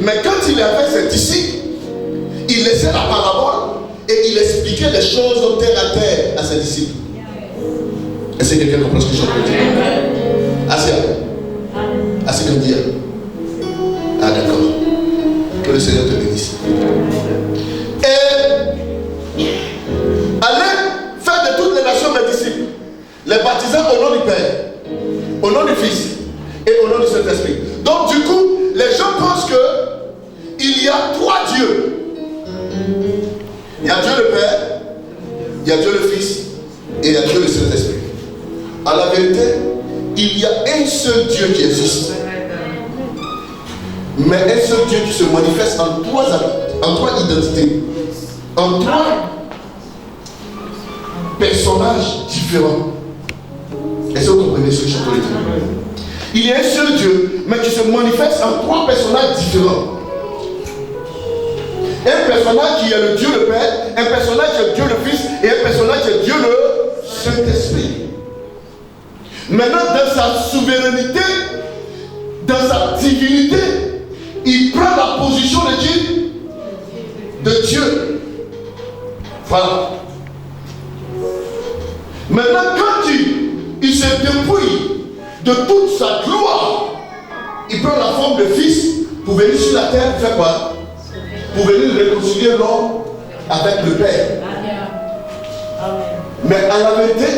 Mais quand il avait ses disciples, il laissait la parabole et il expliquait les choses de terre à terre à ses disciples. Est-ce que quelqu'un comprend ce que je suis en train de dire? Assez. Assez comme dire. Ah d'accord. Que le Seigneur te bénisse. Et allez faire de toutes les nations mes disciples, les baptisant au nom du Père, au nom du Fils et au nom du Saint-Esprit. Donc du coup, les gens pensent que il y a trois dieux. Il y a Dieu le Père, il y a Dieu le Fils et il y a Dieu le Saint-Esprit. À la vérité, il y a un seul Dieu qui existe. Mais un seul Dieu qui se manifeste en trois identités, en trois personnages différents. Est-ce que vous comprenez ce que je suis en train de dire? Il y a un seul Dieu, mais qui se manifeste en trois personnages différents. Un personnage qui est le Dieu le Père, un personnage qui est Dieu le Fils et un personnage qui est Dieu le Saint-Esprit. Maintenant, dans sa souveraineté, dans sa divinité, il la position de qui? De Dieu. Voilà. Maintenant, quand il se dépouille de toute sa gloire, il prend la forme de fils pour venir sur la terre faire quoi? Pour venir réconcilier l'homme avec le Père. Mais en la vérité,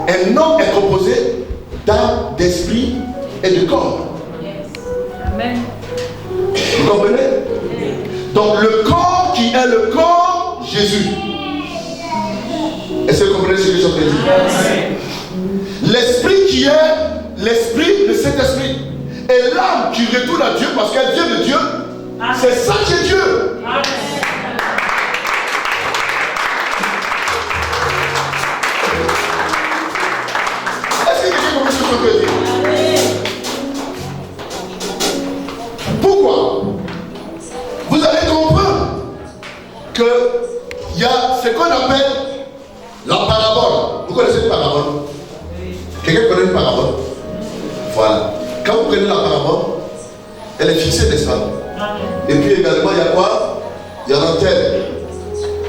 un homme est composé d'âme, d'esprit et de corps. Amen. Vous comprenez? Donc le corps qui est le corps, Jésus. Est-ce que vous comprenez ce que je suis en train de dire? L'esprit qui est l'esprit, le Saint-Esprit. Et l'âme qui retourne à Dieu parce qu'elle vient de Dieu, c'est ça qui est Dieu. Est-ce que quelqu'un comprend ce que je veux dire? Pourquoi? Vous allez comprendre que il y a ce qu'on appelle la parabole. Vous connaissez une parabole? Quelqu'un connaît une parabole? Voilà. Quand vous prenez la parabole, elle est fixée, n'est-ce pas? Et puis également, il y a quoi? Il y a l'antenne.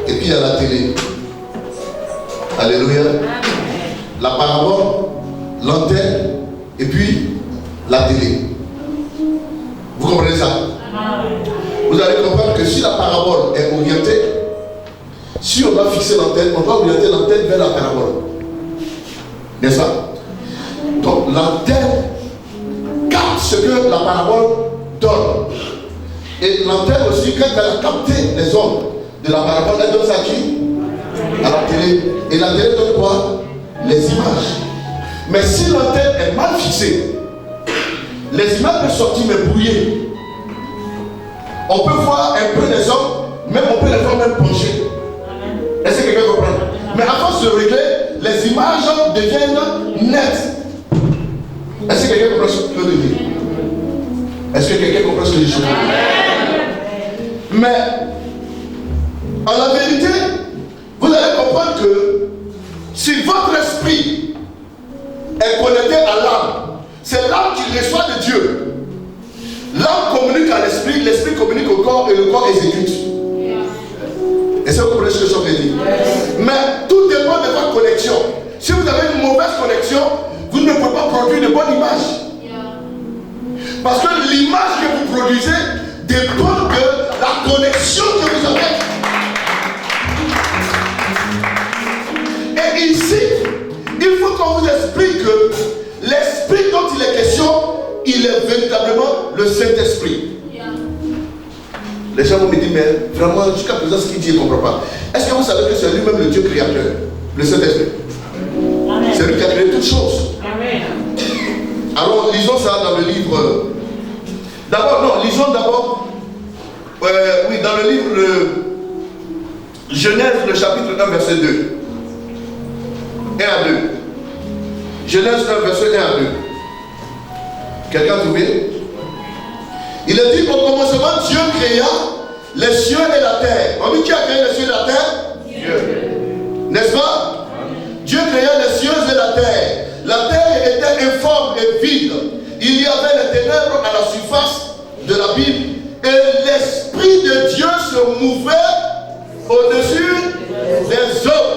Et puis il y a la télé. Alléluia. La parabole, l'antenne, et puis la télé. Vous comprenez ça? Vous allez comprendre que si la parabole est orientée, si on doit fixer l'antenne, on doit orienter l'antenne vers la parabole. N'est-ce pas? Donc l'antenne capte ce que la parabole donne. Et l'antenne aussi, quand elle a capté les ondes de la parabole, elle donne ça à qui? À la télé. Et la télé donne quoi? Les images. Mais si l'antenne est mal fixée, les images peuvent sortir mais brouillées. On peut voir un peu les hommes, même on peut les voir même pencher. Est-ce que quelqu'un comprend? Mais à force de régler, les images deviennent nettes. Est-ce que quelqu'un comprend ce que je veux dire? Est-ce que quelqu'un comprend ce que je veux dire? Mais en la vérité, vous allez comprendre que si votre esprit est connecté à l'âme, c'est l'âme qui reçoit de Dieu. L'âme communique à l'esprit, l'esprit communique au corps et le corps exécute. Est-ce que vous comprenez ce que je suis en train de dire? Mais tout dépend de votre connexion. Si vous avez une mauvaise connexion, vous ne pouvez pas produire de bonnes images. Parce que l'image que vous produisez dépend de la connexion que vous avez. Et ici, il faut qu'on vous explique que l'esprit dont il est question, il est véritablement le Saint-Esprit. Les gens vont me dire, mais vraiment, jusqu'à présent, ce qu'il dit, je ne comprends pas. Est-ce que vous savez que c'est lui-même le Dieu créateur, le Saint-Esprit? C'est lui qui a créé toutes choses. Amen. Alors, lisons ça dans le livre. D'abord, non, lisons d'abord, oui, dans le livre Genèse, le chapitre 1, verset 2. 1 à 2. Genèse 1, verset 1 à 2. Quelqu'un a trouvé? Il est dit au commencement, Dieu créa les cieux et la terre. On dit qui a créé les cieux et la terre? Dieu. N'est-ce pas? Dieu créa les cieux et la terre. La terre était informe et vide. Il y avait les ténèbres à la surface de la Bible. Et l'Esprit de Dieu se mouvait au-dessus des eaux.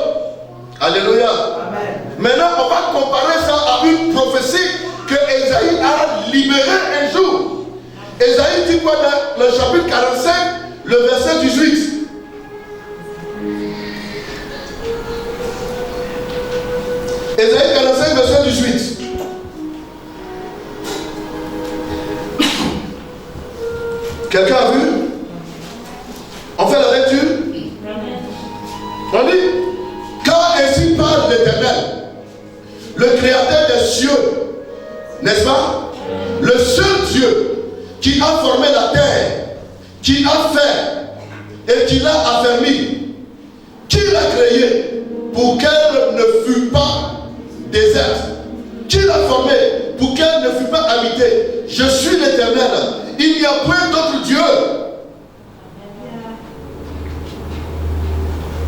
Alléluia. Amen. Maintenant, on va comparer ça à une prophétie que Ésaïe a libérée un jour. Ésaïe dit quoi dans le chapitre 45, le verset 18? Ésaïe 45, verset 18. Quelqu'un a vu? On fait la lecture? On dit, car ainsi parle l'Éternel, le créateur des cieux, n'est-ce pas? Le seul Dieu qui a formé la terre, qui a fait et qui l'a affermi, qui l'a créé pour qu'elle ne fût pas déserte, qui l'a formé pour qu'elle ne fût pas habitée. Je suis l'Éternel, il n'y a point d'autre Dieu.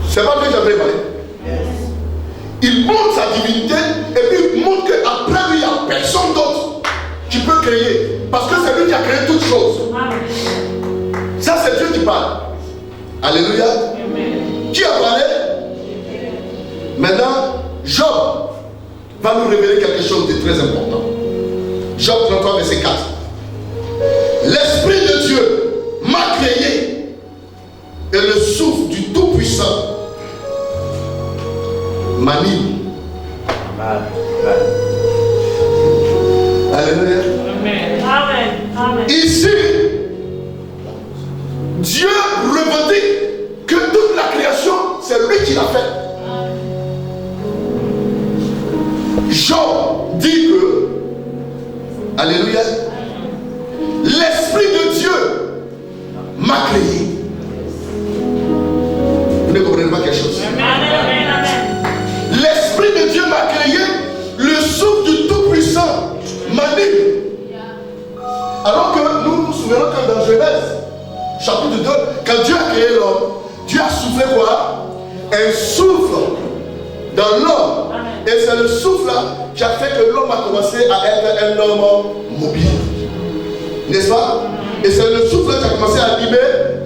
C'est pas que j'avais parlé. Il montre sa divinité et puis il montre qu'après lui, il n'y a personne d'autre qui peut créer. Parce que c'est lui qui a créé toutes choses. parle? Alléluia. Qui a parlé? Maintenant, Job va nous révéler quelque chose de très important. Job 33, verset 4. L'Esprit de Dieu m'a créé et le souffle du Tout-Puissant m'anime. Alléluia. Amen. Ici, Dieu revendique que toute la création, c'est lui qui l'a fait. Job dit que, alléluia, l'Esprit de Dieu m'a créé. Vous ne comprenez pas quelque chose? L'Esprit de Dieu m'a créé, le souffle du Tout-Puissant m'anime. Alors que nous nous souvenons que dans Genèse, chapitre 2, quand Dieu a créé l'homme, Dieu a soufflé quoi? Un souffle dans l'homme. Et c'est le souffle là qui a fait que l'homme a commencé à être un homme mobile. N'est-ce pas? Et c'est le souffle qui a commencé à animer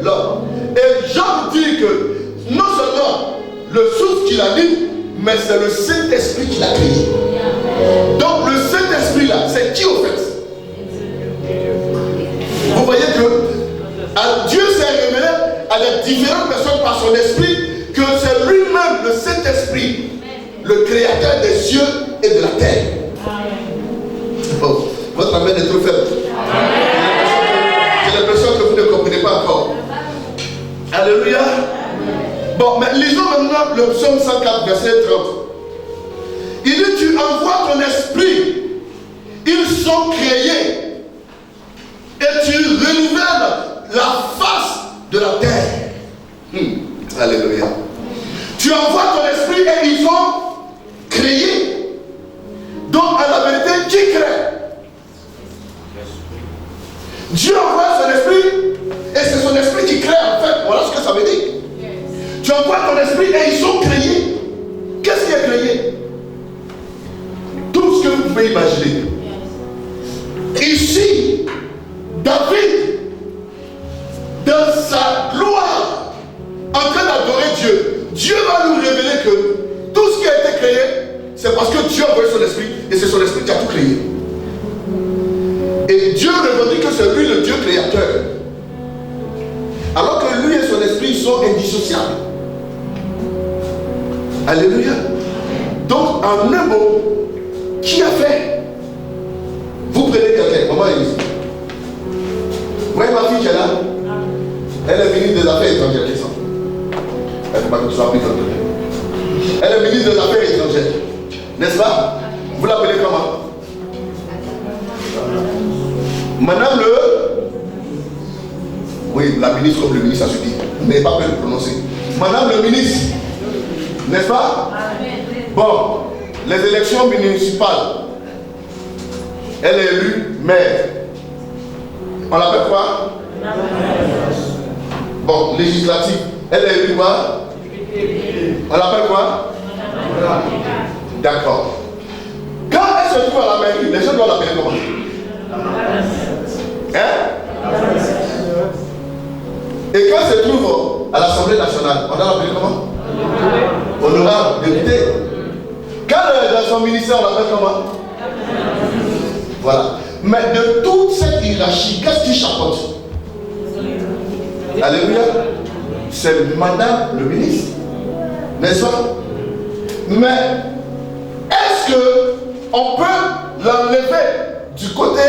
l'homme. Et Job dit que non seulement le souffle qui l'anime, mais c'est le Saint-Esprit qui l'a créé. Donc le Saint-Esprit là, c'est qui au fait? Vous voyez que Dieu s'est révélé à des différentes personnes par son esprit, que c'est lui-même le Saint-Esprit, le créateur des cieux et de la terre. Oh, votre amen est trop faible. J'ai l'impression que vous ne comprenez pas encore. Alléluia. Bon, mais lisons maintenant le psaume 104, verset 30. Il dit, tu envoies ton esprit, ils sont créés, et tu renouvelles la face de la terre. Alléluia. Tu envoies ton esprit et ils sont créés. Donc, à la vérité, qui crée? Dieu envoie son esprit et c'est son esprit qui crée en fait. Voilà ce que ça veut dire. Tu envoies ton esprit et ils sont créés. Qu'est-ce qui est créé? Tout ce que vous pouvez imaginer. Ici, David, dans sa gloire, en train d'adorer Dieu, Dieu va nous révéler que tout ce qui a été créé, c'est parce que Dieu a envoyé son esprit et c'est son esprit qui a tout créé. Et Dieu revendique que c'est lui le Dieu créateur. Alors que lui et son esprit sont indissociables. Alléluia. Donc, en un mot, qui a fait? Vous prenez quelqu'un, maman Élise. Vous voyez ma fille qui est là? Elle est ministre des Affaires étrangères, c'est ça? Elle ne faut pas que tu sois pris dans le truc. Elle est ministre des Affaires étrangères. N'est-ce pas? Vous l'appelez comment? Madame le... Oui, la ministre comme le ministre, ça se dit. Vous n'avez pas peur de le prononcer. Madame le ministre. N'est-ce pas? Bon, les élections municipales. Elle est élue maire. On l'appelle quoi? Bon, législative. Elle est élue quoi? On l'appelle quoi? D'accord. Quand elle se trouve à la mairie, les gens doivent l'appeler comment? Hein? Et quand elle se trouve à l'Assemblée nationale, on doit l'appeler comment? Honorable, député. Quand elle est dans son ministère, on l'appelle comment? Voilà. Mais de toute cette hiérarchie, qu'est-ce qui chapeaute? Alléluia. C'est madame le ministre. N'est-ce pas? Mais est-ce qu'on peut l'enlever du côté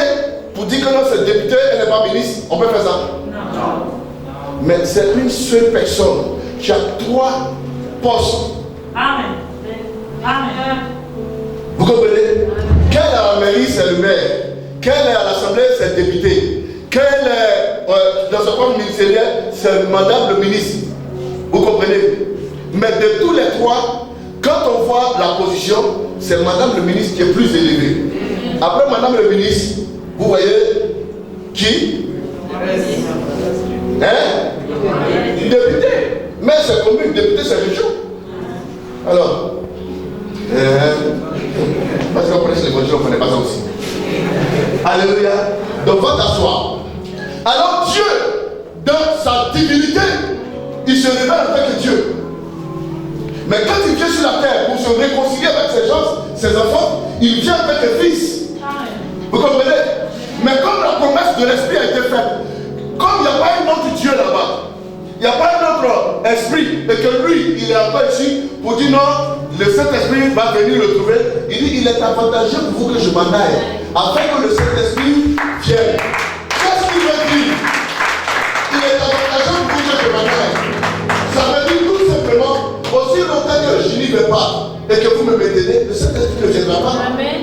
pour dire que non, c'est député, elle n'est pas ministre? On peut faire ça? Non. Mais c'est une seule personne qui a 3 postes. Amen. Amen. Vous comprenez? Qu'elle est à la mairie, c'est le maire. Qu'elle est à l'Assemblée, c'est le député. Qu'elle est dans son poste ministériel, c'est madame le ministre. Vous comprenez? Mais de tous les 3, quand on voit la position, c'est madame le ministre qui est plus élevé. Après madame le ministre, vous voyez qui? Hein? Député. Mais c'est commune, député c'est région. Alors, parce qu'on connaît les religions, on ne connaît pas ça aussi. Alléluia. Donc va t'asseoir. Alors Dieu dans sa divinité, il se révèle avec Dieu. Mais quand il vient sur la terre pour se réconcilier avec ses gens, ses enfants, il vient avec le Fils. Vous comprenez? Mais comme la promesse de l'Esprit a été faite, comme il n'y a pas un autre Dieu là-bas, il n'y a pas un autre esprit, et que lui, il est encore ici pour dire non, le Saint-Esprit va venir le trouver. Il dit, il est avantageux pour vous que je m'en aille, afin que le Saint-Esprit vienne. Qu'est-ce qu'il veut dire? Il est avantageux pour vous que je m'en aille. Ça veut dire tout simplement, aussi longtemps que je n'y vais pas, et que vous me maintenez, le Saint-Esprit ne viendra pas. Amen.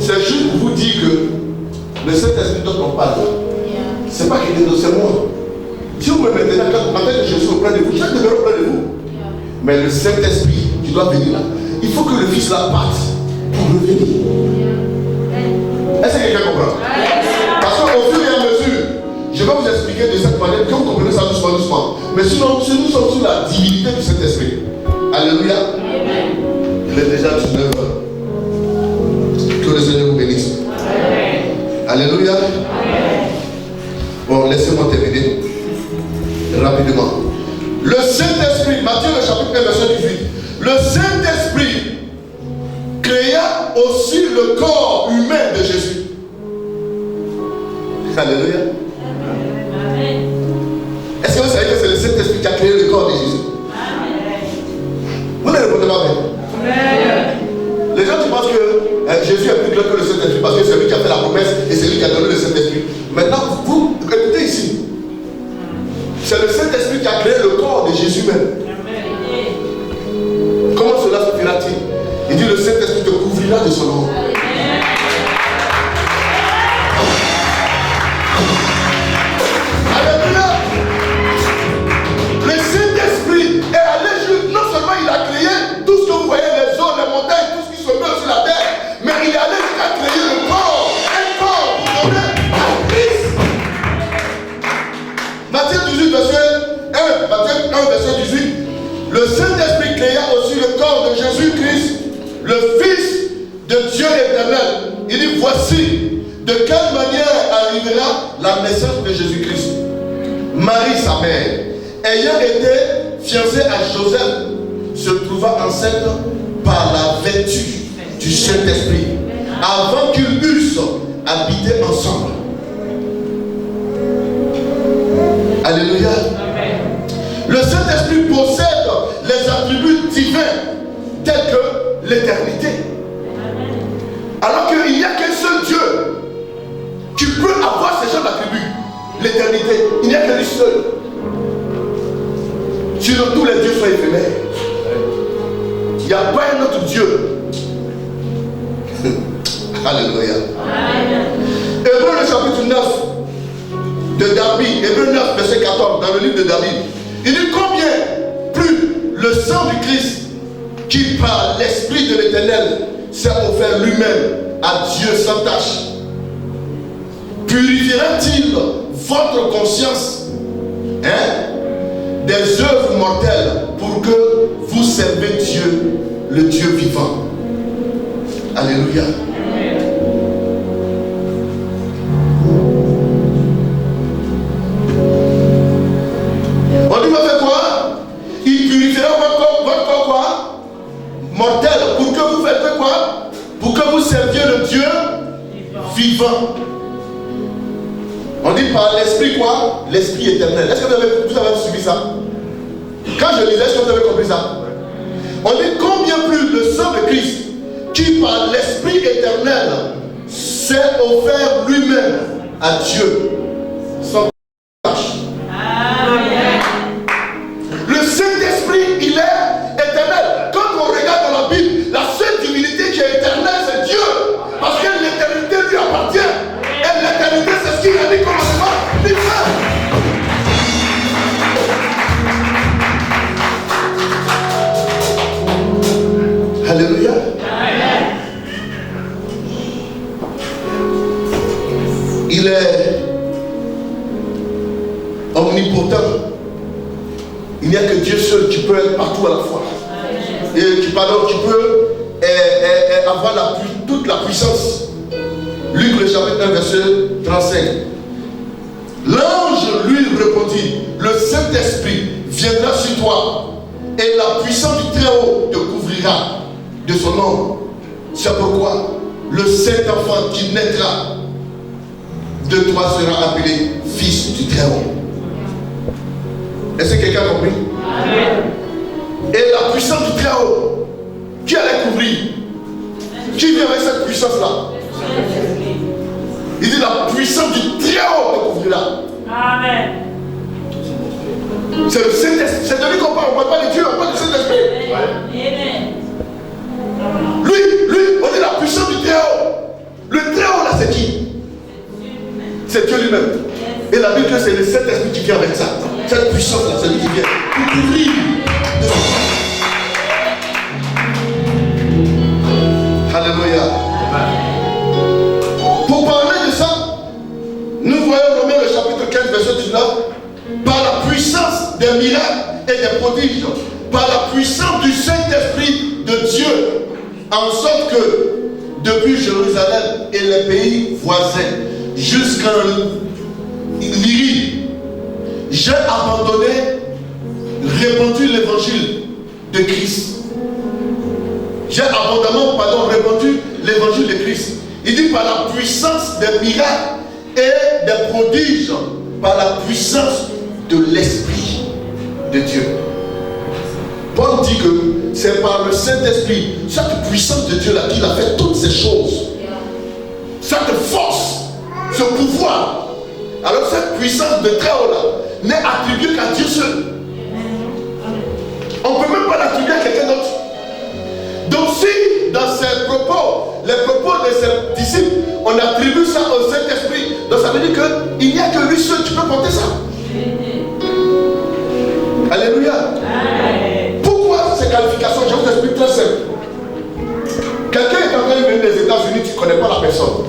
C'est juste pour vous dire que le Saint-Esprit dont on parle, c'est pas qu'il est dans ce monde. Si vous me maintenez quand que je suis auprès de vous, je demeure auprès de vous. Mais le Saint-Esprit qui doit venir là, il faut que le Fils là parte pour revenir. Est-ce que quelqu'un comprend? Parce qu'au fur et à mesure, je vais vous expliquer de cette manière que vous comprenez ça doucement. Mais sinon, si nous sommes sur la divinité du Saint-Esprit. Alléluia. Il est déjà 19 heures. Que le Seigneur vous bénisse. Alléluia. Bon, laissez-moi terminer rapidement. Le Saint-Esprit, Matthieu le chapitre 1, verset 18. Le Saint-Esprit créa aussi le corps humain de Jésus. Alléluia. Est-ce que vous savez que c'est le Saint-Esprit qui a créé le corps de Jésus? Vous ne répondez pas bien. Les gens qui pensent que Jésus est plus clair que le Saint-Esprit parce que c'est lui qui a fait la promesse et c'est lui qui a donné le Saint-Esprit. Maintenant, vous écoutez ici. C'est le Saint-Esprit qui a créé le corps de Jésus même. Comment cela se fera-t-il? Il dit le Saint-Esprit te couvrira de son nom. Alléluia. Le Saint-Esprit est allé juste, non seulement il a créé tout ce que vous voyez, les eaux, les montagnes, tout ce qui se meurt sur la terre, mais il est allé jusqu'à créer le corps, un corps pour donner à Christ. Matthieu 18, verset 1, Matthieu 1, verset 18. Le Saint-Esprit créa aussi le corps de Jésus-Christ, le Fils de Dieu éternel. Il dit, voici de quelle manière arrivera la naissance de Jésus-Christ. Marie, sa mère, ayant été fiancée à Joseph, se trouva enceinte par la vertu du Saint-Esprit, avant qu'ils eussent habité ensemble. Alléluia. Le Saint-Esprit possède les attributs divins tels que l'éternité. Alors qu'il n'y a qu'un seul Dieu qui peut avoir ces genres d'attributs. L'éternité. Il n'y a qu'un seul. Sinon tous les dieux sont éphémères. Il n'y a pas un autre Dieu. Alléluia. Hébreu le chapitre 9 de David, Hébreu 9 verset 14 dans le livre de David. Il dit combien plus le sang du Christ qui par l'Esprit de l'Éternel s'est offert lui-même à Dieu sans tâche, purifiera-t-il votre conscience des œuvres mortelles pour que vous servez Dieu, le Dieu vivant. Alléluia. On lui va faire quoi? Il purifiera votre corps quoi? Mortel. Pour que vous faites quoi? Pour que vous serviez le Dieu vivant. On dit par l'esprit quoi? L'esprit éternel. Est-ce que vous avez suivi ça? Quand je lisais, est-ce que vous avez compris ça? On dit combien plus le sang de Christ qui par l'esprit éternel s'est offert lui-même à Dieu sans tâche. Le Saint-Esprit, il est éternel. Quand on regarde dans la Bible, la seule divinité qui est éternelle, c'est Dieu. Parce que l'éternité lui appartient. Et l'éternité, c'est ce qu'il a dit commencement. Il fait. Alléluia. Il est omnipotent. Il n'y a que Dieu seul qui peut être partout à la fois. Et qui peut avoir toute la puissance. Luc le chapitre 1 verset 35. L'ange Il répondit, le Saint-Esprit viendra sur toi et la puissance du Très-Haut te couvrira de son nom. C'est pourquoi le Saint-Enfant qui naîtra de toi sera appelé Fils du Très-Haut. Est-ce que quelqu'un a compris? Amen. Et la puissance du Très-Haut, qui allait couvrir? Qui vient avec cette puissance-là? Il dit la puissance du Très-Haut te couvrira. Amen. C'est le Saint-Esprit. C'est de lui qu'on parle. On ne parle pas de Dieu, on parle du Saint-Esprit. Amen. Lui, on dit la puissance du Très-Haut. Le Très-Haut là, c'est qui? C'est Dieu lui-même. Et la Bible dit que c'est le Saint-Esprit qui vient avec ça. Cette puissance là, c'est lui qui vient pour couvrir. Alléluia. Pour parler de ça, nous voyons Romains le chapitre 15, verset 19. Par la puissance des miracles et des prodiges, par la puissance du Saint-Esprit de Dieu, en sorte que depuis Jérusalem et les pays voisins jusqu'en Lyrie, j'ai abandonné, répandu l'évangile de Christ. J'ai abondamment, répandu l'évangile de Christ. Il dit par la puissance des miracles et des prodiges, par la puissance de l'Esprit de Dieu. Paul dit que c'est par le Saint-Esprit, cette puissance de Dieu là, qu'il a fait toutes ces choses. Cette force, ce pouvoir. Alors cette puissance de Très-Haut là n'est attribuée qu'à Dieu seul. On ne peut même pas l'attribuer à quelqu'un d'autre. Donc si dans ses propos, les propos de ses disciples, on attribue ça au Saint-Esprit, donc ça veut dire qu'il n'y a que lui seul qui peut porter ça. Alléluia. Pourquoi ces qualifications? Je vous explique très simple. Quelqu'un est en train de venir des États-Unis, tu ne connais pas la personne,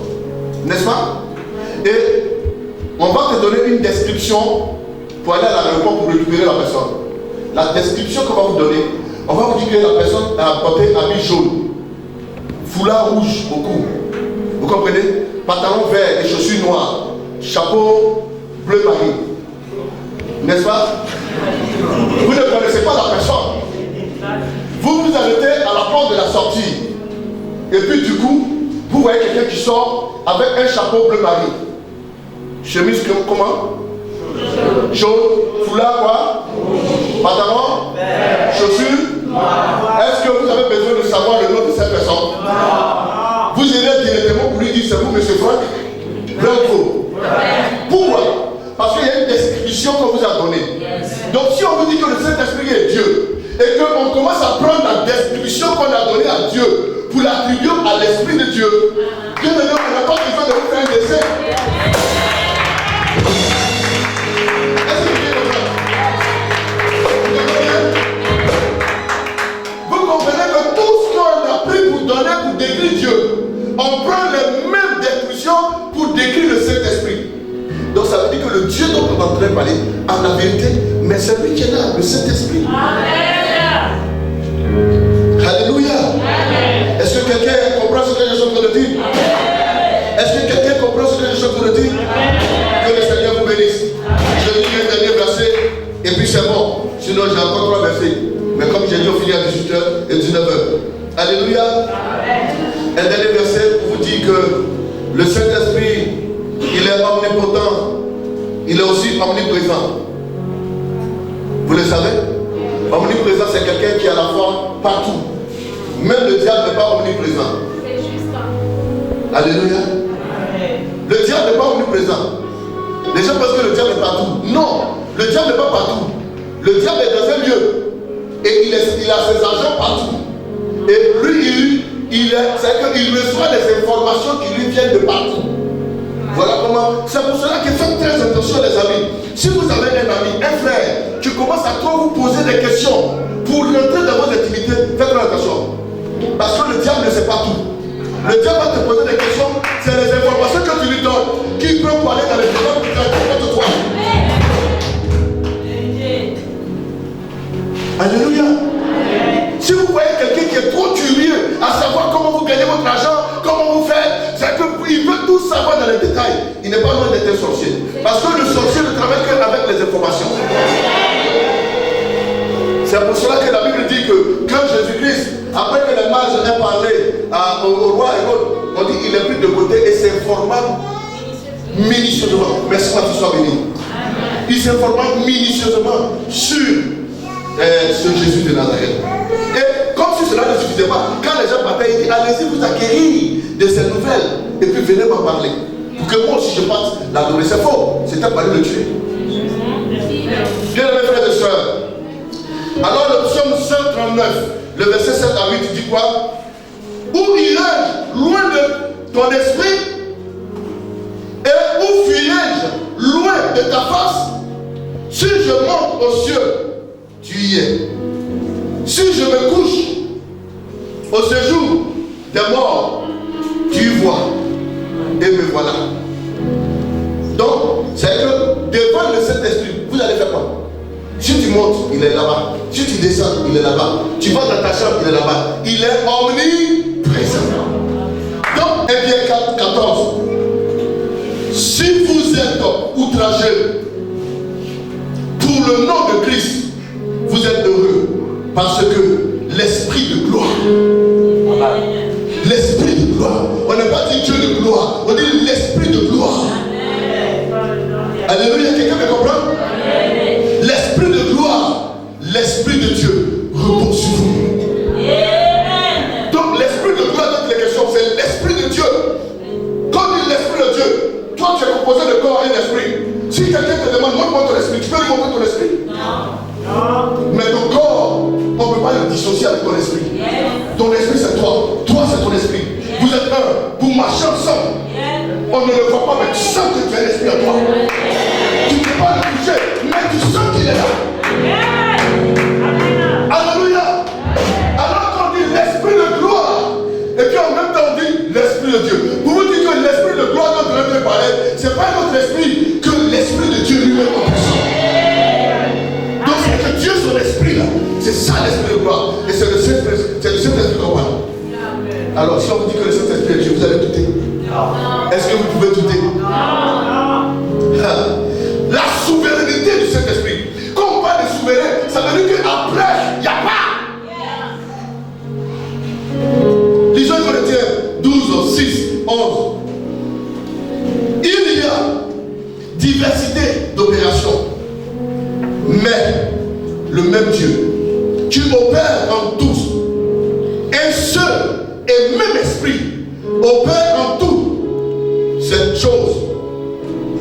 n'est-ce pas? Et on va te donner une description pour aller à l'aéroport pour récupérer la personne. La description qu'on va vous donner, on va vous dire que la personne a porté habit jaune, foulard rouge au cou. Vous comprenez? Pantalon vert et chaussures noires, chapeau bleu marine. N'est-ce pas? Vous ne connaissez pas la personne. Vous vous arrêtez à la porte de la sortie. Et puis du coup, vous voyez quelqu'un qui sort avec un chapeau bleu marine. Chemise comment? Jaune. Foulard quoi? Pantalon? Chaussures? Est-ce que vous avez besoin de savoir le nom de cette personne? Vous irez directement pour lui dire c'est vous, monsieur Franck? Vrai ou faux? Pourquoi? Parce qu'il y a une description qu'on vous a donnée. Donc si on vous dit que le Saint-Esprit est Dieu, et qu'on commence à prendre la description qu'on a donnée à Dieu pour l'attribuer à l'Esprit de Dieu, Dieu ne n'a pas besoin de vous faire un dessin. Est-ce que vous comprenez que tout ce qu'on a pris pour donner, pour décrire Dieu, on prend les mêmes descriptions pour décrire le Saint-Esprit. Donc ça veut dire que le Dieu dont on est en train de parler, en la vérité, mais c'est lui qui est là, le Saint-Esprit. Amen. Alléluia. Amen. Est-ce que quelqu'un comprend ce que je suis en train de dire? Amen. Est-ce que quelqu'un comprend ce que je suis en train de dire? Amen. Que le Seigneur vous bénisse. Amen. Je lis un dernier verset et puis c'est bon. Sinon j'ai encore 3 versets. Mais comme j'ai dit, on finit à 18h et 19h. Alléluia. Amen. Un dernier verset pour vous dire que le Saint-Esprit, il est omnipotent, il est aussi omniprésent. Vous le savez? Omniprésent, c'est quelqu'un qui est à la fois partout. Même le diable n'est pas omniprésent. C'est juste. Alléluia. Le diable n'est pas omniprésent. Les gens pensent que le diable est partout. Non, le diable n'est pas partout. Le diable est dans un lieu. Et il a ses agents partout. Et lui, c'est qu'il reçoit des informations qui lui viennent de partout. Voilà comment. C'est pour cela que faites très attention les amis. Si vous avez un ami, un frère, qui commence à trop vous poser des questions pour rentrer dans vos intimités, faites très attention. Parce que le diable ne sait pas tout. Le diable va te poser des questions, c'est les informations que tu lui donnes qui peuvent aller dans les problèmes qui sont contre toi. Alléluia. Si vous voyez quelqu'un qui est trop curieux à savoir comment vous gagnez votre argent, comment vous faites, c'est qu'il veut tout savoir dans les détails, il n'est pas loin d'être un sorcier. Parce que le sorcier ne travaille qu'avec les informations. C'est pour cela que la Bible dit que quand Jésus-Christ, après que les mages aient parlé au roi Hérode, on dit qu'il est pris de côté et s'informa minutieusement. Merci pour que tu sois béni. Il s'informa minutieusement sur ce Jésus de Nazareth. Et comme si cela ne suffisait pas, quand les gens partaient, il dit allez-y vous acquérir de ces nouvelles et puis venez m'en parler. Pour que moi aussi je parte l'adorer. C'est faux, c'était pas lui le tuer. Bien mes frères et sœurs. Alors le psaume 139, le verset 7 à 8 dit quoi? Où irai-je loin de ton esprit? Et où fuirai-je loin de ta face? Si je monte aux cieux, tu y es. Si je me couche au séjour des morts, tu y vois. Et me voilà. Donc, c'est que devant le Saint-Esprit, vous allez faire quoi? Si tu montes, il est là-bas. Si tu descends, il est là-bas. Tu vas dans ta chambre, il est là-bas. Il est omniprésent. Donc, et bien 14. Si vous êtes outragés pour le nom de Christ, vous êtes heureux parce que l'esprit de gloire, l'esprit de gloire, on n'a pas dit Dieu de gloire, on dit l'esprit de gloire. Alléluia, quelqu'un me comprend? L'esprit de gloire, l'esprit de Dieu repose sur vous. Donc l'esprit de gloire, dans les questions, c'est l'esprit de Dieu. Quand on dit l'esprit de Dieu, toi tu es composé de corps et d'esprit. Si quelqu'un te demande, montre-moi ton esprit, tu peux lui montrer ton esprit? Non. Mais ton corps, on ne peut pas le dissocier avec ton esprit. Ton esprit c'est toi, toi c'est ton esprit. Vous êtes un, vous marchez ensemble. On ne le voit pas, mais tu sens que tu as l'esprit en toi. Tu ne peux pas le toucher, mais tu sens qu'il est là. Alléluia. Alors qu'on dit l'esprit de gloire, et puis en même temps on dit l'esprit de Dieu. Pour vous dire que l'esprit de gloire dont on est en train de parler, ce n'est pas notre esprit, que l'esprit de Dieu lui-même en personne. Donc c'est que Dieu son esprit là, c'est ça l'esprit de gloire. Et c'est le Saint-Esprit qu'on parle. Alors si on vous dit que le Saint-Esprit est Dieu, vous allez douter? Est-ce que vous pouvez douter? La souveraineté du Saint-Esprit. Quand on parle de souverain, ça veut dire qu'après, il n'y a pas. Lisons Corinthiens 12, 6, 11. Il y a diversité d'opérations, mais le même Dieu qui opère en tous, un seul et même esprit opère en tout. Cette chose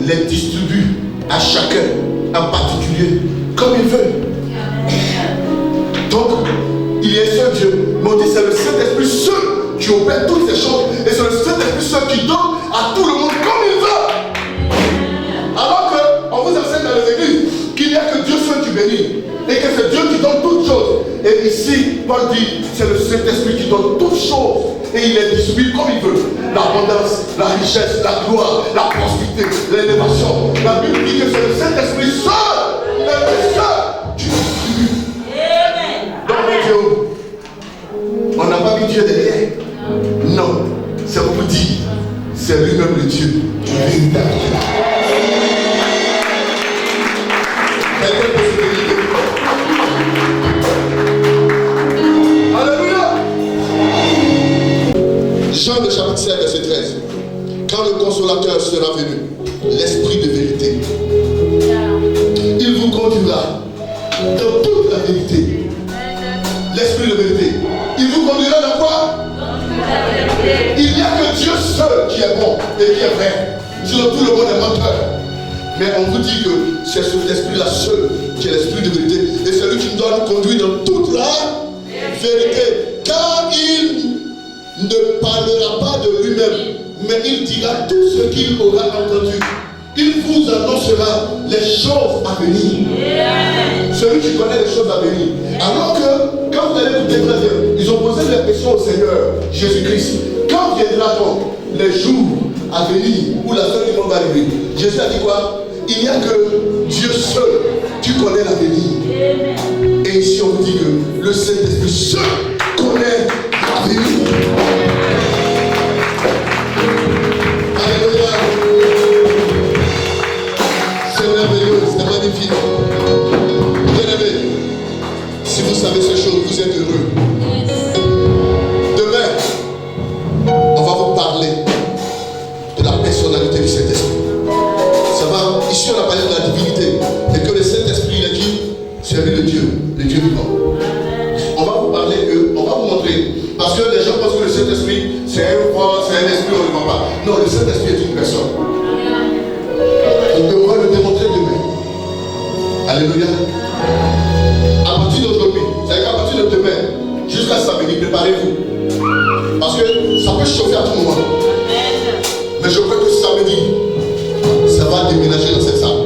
les distribue à chacun en particulier comme il veut. Donc il y a un seul Dieu, mais on dit c'est le Saint-Esprit seul qui opère toutes ces choses, et c'est le Saint-Esprit seul qui donne à tout le monde comme il veut. Alors qu'on vous enseigne dans les églises qu'il n'y a que Dieu seul qui bénit, et que c'est Dieu qui donne toutes choses. Et ici, Paul dit, c'est le Saint-Esprit qui donne toutes choses, et il les distribue comme il veut. L'abondance, la richesse, la gloire, la prospérité, l'élévation. La Bible dit que c'est le Saint-Esprit seul, le seul qui distribue. Donc Dieu, on n'a pas mis Dieu derrière. Non, c'est pour vous dire, c'est lui-même le Dieu véritable. Alléluia. Jean le chapitre 7, verset 13. Quand le consolateur sera venu, l'esprit de vérité, il vous conduira dans toute la vérité. L'esprit de vérité, il vous conduira dans quoi? Il n'y a que Dieu seul qui est bon et qui est vrai. Sinon tout le monde est menteur. Mais on vous dit que c'est cet esprit-là seul qui est l'esprit de vérité. Et c'est lui qui doit nous conduire dans toute la vérité. Car il ne parlera pas de lui-même, mais il dira tout ce qu'il aura entendu. Il vous annoncera les choses à venir. Celui qui connaît les choses à venir. Alors que, quand vous allez écouter très bien, ils ont posé la question au Seigneur Jésus-Christ. Quand viendra donc les jours à venir où la fin du monde va arriver? Jésus a dit quoi? Il n'y a que Dieu seul qui connaît l'avenir. Et ici on dit que le Saint-Esprit seul connaît l'avenir. Alléluia. Non, le Saint-Esprit est une personne. On va le démontrer demain. Alléluia. À partir d'aujourd'hui, c'est-à-dire qu'à partir de demain, jusqu'à samedi, préparez-vous. Parce que ça peut chauffer à tout moment. Mais je crois que samedi, ça va déménager dans cette salle.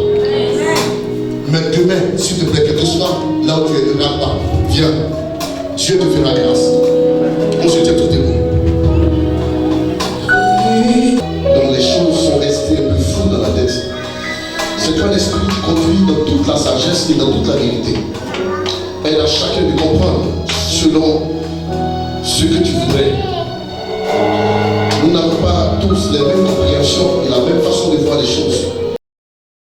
Mais demain, s'il te plaît, que tu sois là où tu es, ne regarde pas. Viens. Dieu te fera grâce. On se tient tout debout. Donc les choses sont restées un peu floues dans la tête. C'est un esprit qui conduit dans toute la sagesse et dans toute la vérité. Aide à chacun de comprendre selon ce que tu voudrais. Nous n'avons pas tous les mêmes compréhensions et la même façon de voir les choses.